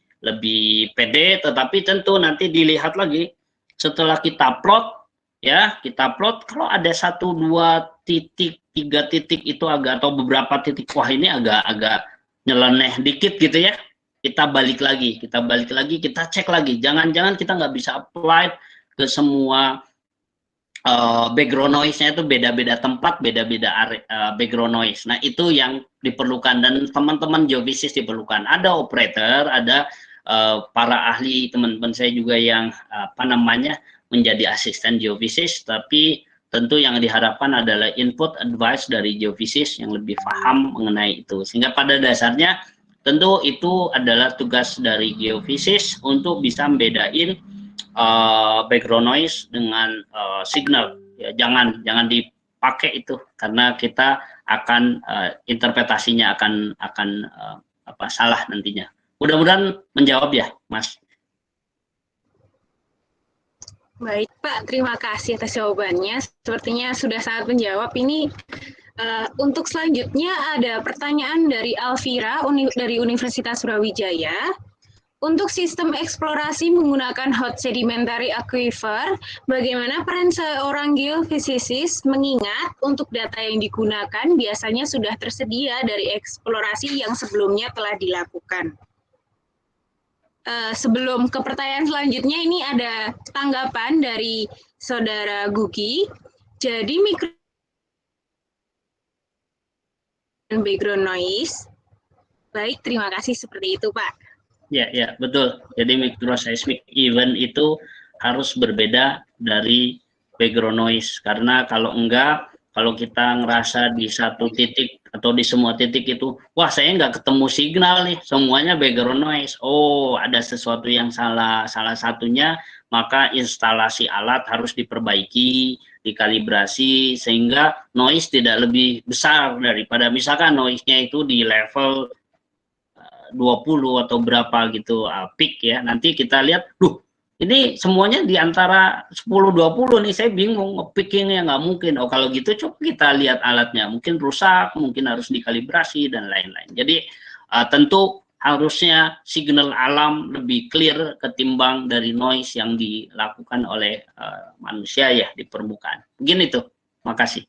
pede. Tetapi tentu nanti dilihat lagi setelah kita plot ya, kita plot kalau ada 1, 2 titik, 3 titik itu agak, atau beberapa titik, wah ini agak nyeleneh dikit gitu ya, kita balik lagi, kita cek lagi. Jangan-jangan kita nggak bisa apply ke semua background noise-nya, itu beda-beda tempat, beda-beda background noise. Nah itu yang diperlukan, dan teman-teman geofisis diperlukan. Ada operator, ada para ahli, teman-teman saya juga yang menjadi asisten geofisis, tapi tentu yang diharapkan adalah input advice dari geofisis yang lebih paham mengenai itu. Sehingga pada dasarnya tentu itu adalah tugas dari geofisis untuk bisa membedain background noise dengan signal. Ya, jangan dipakai itu, karena kita akan interpretasinya akan salah nantinya. Mudah-mudahan menjawab ya, Mas. Baik, Pak. Terima kasih atas jawabannya. Sepertinya sudah sangat menjawab. Ini untuk selanjutnya ada pertanyaan dari Alvira dari Universitas Brawijaya. Untuk sistem eksplorasi menggunakan hot sedimentary aquifer, bagaimana peran seorang geofisikis, mengingat untuk data yang digunakan biasanya sudah tersedia dari eksplorasi yang sebelumnya telah dilakukan. Sebelum ke pertanyaan selanjutnya, ini ada tanggapan dari Saudara Gugi. Jadi background noise. Baik, terima kasih, seperti itu, Pak. Ya, betul. Jadi microseismic event itu harus berbeda dari background noise, karena kalau enggak, kalau kita ngerasa di satu titik atau di semua titik itu, wah saya nggak ketemu signal nih, semuanya background noise. Oh, ada sesuatu yang salah. Salah satunya maka instalasi alat harus diperbaiki, dikalibrasi sehingga noise tidak lebih besar daripada misalkan noise-nya itu di level 20 atau berapa gitu peak ya. Nanti kita lihat, ini semuanya di antara 10-20 nih, saya bingung nge-pickingnya nggak mungkin. Oh kalau gitu coba kita lihat alatnya, mungkin rusak, mungkin harus dikalibrasi dan lain-lain. Jadi tentu harusnya signal alam lebih clear ketimbang dari noise yang dilakukan oleh manusia ya di permukaan. Begini tuh, makasih.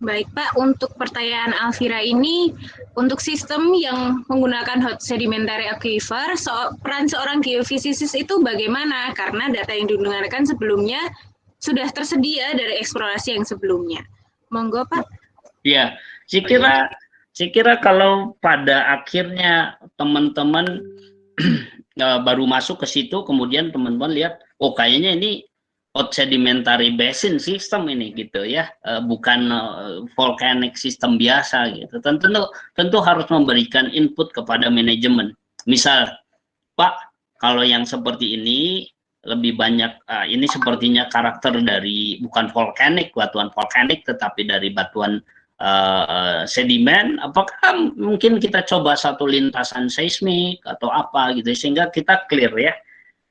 Baik Pak, untuk pertanyaan Alvira ini, untuk sistem yang menggunakan hot sedimentary aquifer, peran seorang geofisikalis itu bagaimana? Karena data yang digunakan sebelumnya sudah tersedia dari eksplorasi yang sebelumnya. Monggo Pak. Ya, saya kira kalau pada akhirnya teman-teman baru masuk ke situ, kemudian teman-teman lihat, oh kayaknya ini hot sedimentary basin system ini gitu ya, bukan volcanic system biasa gitu. Tentu harus memberikan input kepada manajemen. Misal, Pak, kalau yang seperti ini lebih banyak ini sepertinya karakter dari bukan volcanic, batuan volcanic, tetapi dari batuan sedimen. Apakah mungkin kita coba satu lintasan seismik atau apa gitu sehingga kita clear ya.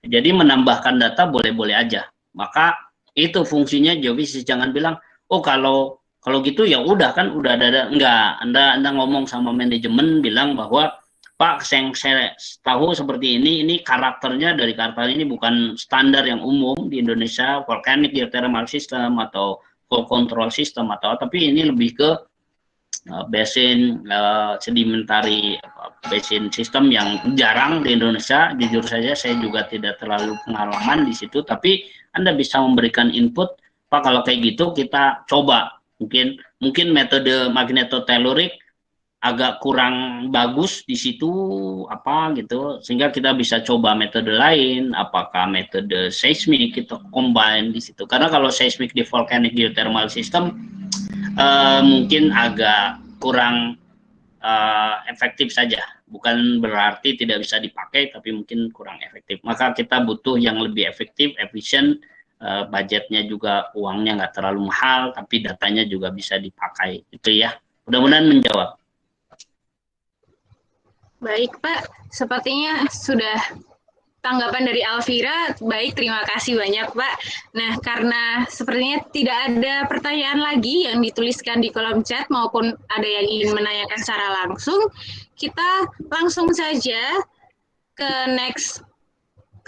Jadi menambahkan data boleh-boleh aja. Maka itu fungsinya geofisik. Jangan bilang, oh kalau gitu ya udah kan udah ada. Enggak, Anda ngomong sama manajemen bilang bahwa Pak, saya tahu seperti ini karakternya dari karakter ini bukan standar yang umum di Indonesia, volcanic geothermal system atau flow control system atau tapi ini lebih ke basin sedimentary basin system yang jarang di Indonesia. Jujur saja saya juga tidak terlalu pengalaman di situ, tapi Anda bisa memberikan input, Pak kalau kayak gitu kita coba mungkin metode magnetotellurik agak kurang bagus di situ apa gitu, sehingga kita bisa coba metode lain, apakah metode seismik kita combine di situ. Karena kalau seismik di volcanic geothermal system mungkin agak kurang efektif saja, bukan berarti tidak bisa dipakai, tapi mungkin kurang efektif. Maka kita butuh yang lebih efektif, efisien, budgetnya juga uangnya nggak terlalu mahal, tapi datanya juga bisa dipakai. Itu ya, mudah-mudahan menjawab. Baik Pak, sepertinya sudah tanggapan dari Alvira. Baik, terima kasih banyak Pak. Nah, karena sepertinya tidak ada pertanyaan lagi yang dituliskan di kolom chat maupun ada yang ingin menanyakan secara langsung, kita langsung saja ke next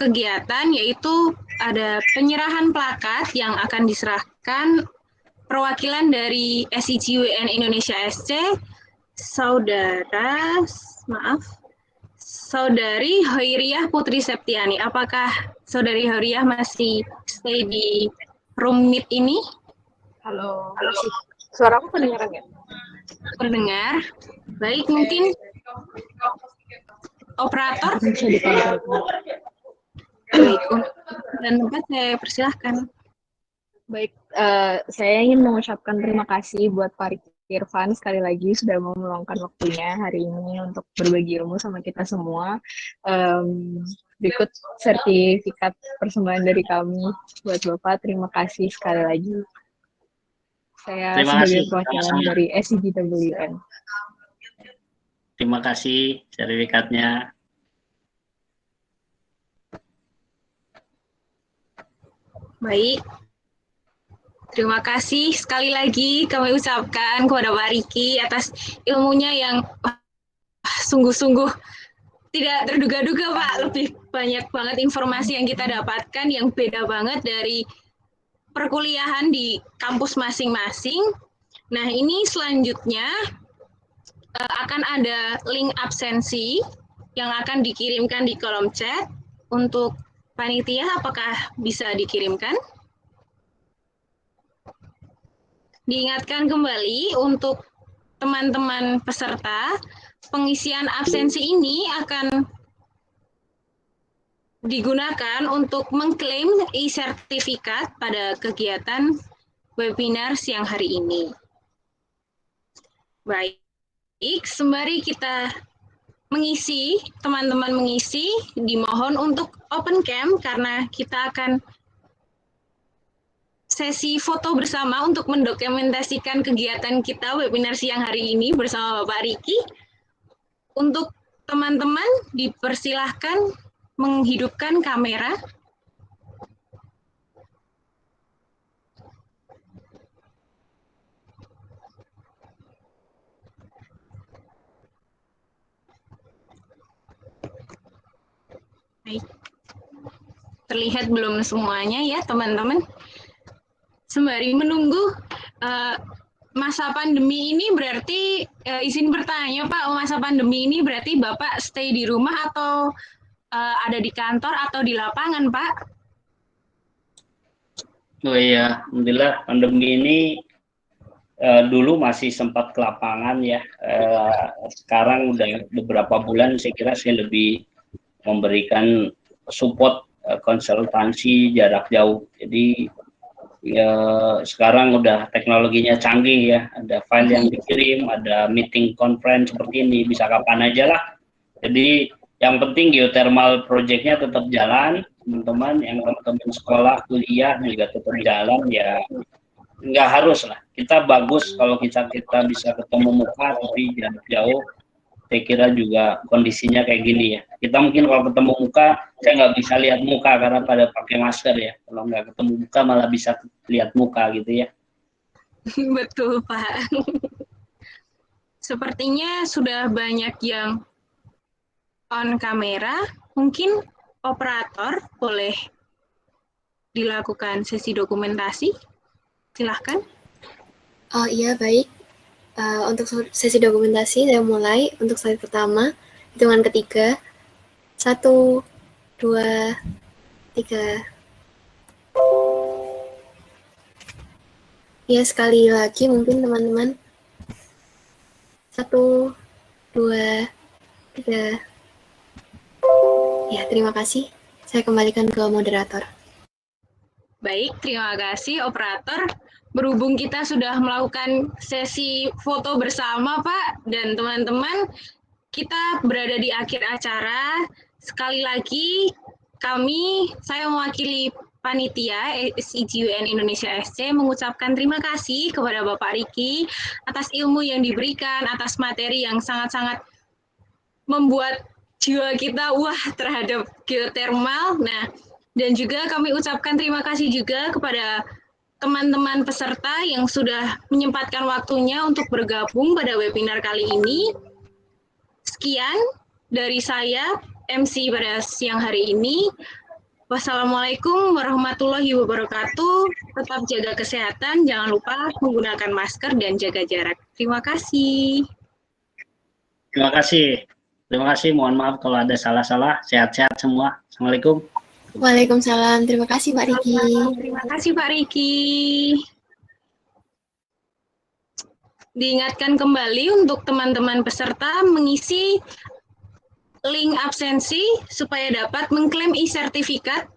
kegiatan, yaitu ada penyerahan plakat yang akan diserahkan perwakilan dari SIGWN Indonesia SC, Saudari Hoiriah Putri Septiani. Apakah Saudari Hoiriah masih stay di room meet ini? Halo. Suara aku kedengaran ya? Terdengar. Baik, mungkin operator. Baik, dan tempat saya persilahkan. Baik, saya ingin mengucapkan terima kasih buat Pak Irfan sekali lagi sudah mau meluangkan waktunya hari ini untuk berbagi ilmu sama kita semua. Berikut sertifikat persembahan dari kami buat Bapak. Terima kasih sekali lagi. Saya sebagai perwakilan dari SIGWN. Terima kasih sertifikatnya. Baik. Terima kasih sekali lagi kami ucapkan kepada Pak Riki atas ilmunya yang sungguh-sungguh tidak terduga-duga Pak. Lebih banyak banget informasi yang kita dapatkan yang beda banget dari perkuliahan di kampus masing-masing. Nah ini selanjutnya akan ada link absensi yang akan dikirimkan di kolom chat. Untuk panitia apakah bisa dikirimkan? Diingatkan kembali untuk teman-teman peserta, pengisian absensi ini akan digunakan untuk mengklaim e-sertifikat pada kegiatan webinar siang hari ini. Baik, sembari kita mengisi, teman-teman mengisi, dimohon untuk open cam karena kita akan sesi foto bersama untuk mendokumentasikan kegiatan kita webinar siang hari ini bersama Bapak Riki. Untuk teman-teman dipersilahkan menghidupkan kamera. Baik. Terlihat belum semuanya ya teman-teman. Sembari menunggu masa pandemi ini berarti izin bertanya Pak, masa pandemi ini berarti Bapak stay di rumah atau ada di kantor atau di lapangan Pak? Oh iya, alhamdulillah pandemi ini dulu masih sempat ke lapangan ya. Sekarang udah beberapa bulan saya kira saya lebih memberikan support konsultansi jarak jauh. Jadi ya sekarang udah teknologinya canggih ya, ada file yang dikirim, ada meeting conference seperti ini, bisa kapan aja lah. Jadi yang penting geothermal projectnya tetap jalan, teman-teman, yang teman-teman sekolah, kuliah juga tetap jalan ya, nggak harus lah. Kita bagus kalau kita bisa ketemu muka tapi jarak jauh. Saya kira juga kondisinya kayak gini ya. Kita mungkin kalau ketemu muka, saya nggak bisa lihat muka karena pada pakai masker ya. Kalau nggak ketemu muka malah bisa lihat muka gitu ya. Betul Pak. Sepertinya sudah banyak yang on kamera. Mungkin operator boleh dilakukan sesi dokumentasi. Silahkan. Oh iya, baik. Untuk sesi dokumentasi, saya mulai untuk slide pertama, hitungan ketiga, 1, 2, 3. Ya, sekali lagi mungkin teman-teman. 1, 2, 3. Ya, terima kasih. Saya kembalikan ke moderator. Baik, terima kasih operator. Berhubung kita sudah melakukan sesi foto bersama Pak dan teman-teman, kita berada di akhir acara. Sekali lagi saya mewakili panitia SIGUN Indonesia SC mengucapkan terima kasih kepada Bapak Riki atas ilmu yang diberikan, atas materi yang sangat-sangat membuat jiwa kita wah terhadap geothermal. Nah, dan juga kami ucapkan terima kasih juga kepada teman-teman peserta yang sudah menyempatkan waktunya untuk bergabung pada webinar kali ini. Sekian dari saya, MC pada siang hari ini. Wassalamualaikum warahmatullahi wabarakatuh. Tetap jaga kesehatan, jangan lupa menggunakan masker dan jaga jarak. Terima kasih. Terima kasih. Terima kasih. Mohon maaf kalau ada salah-salah. Sehat-sehat semua. Assalamualaikum. Waalaikumsalam. Terima kasih Pak Riki. Terima kasih Pak Riki. Diingatkan kembali untuk teman-teman peserta mengisi link absensi supaya dapat mengklaim e-sertifikat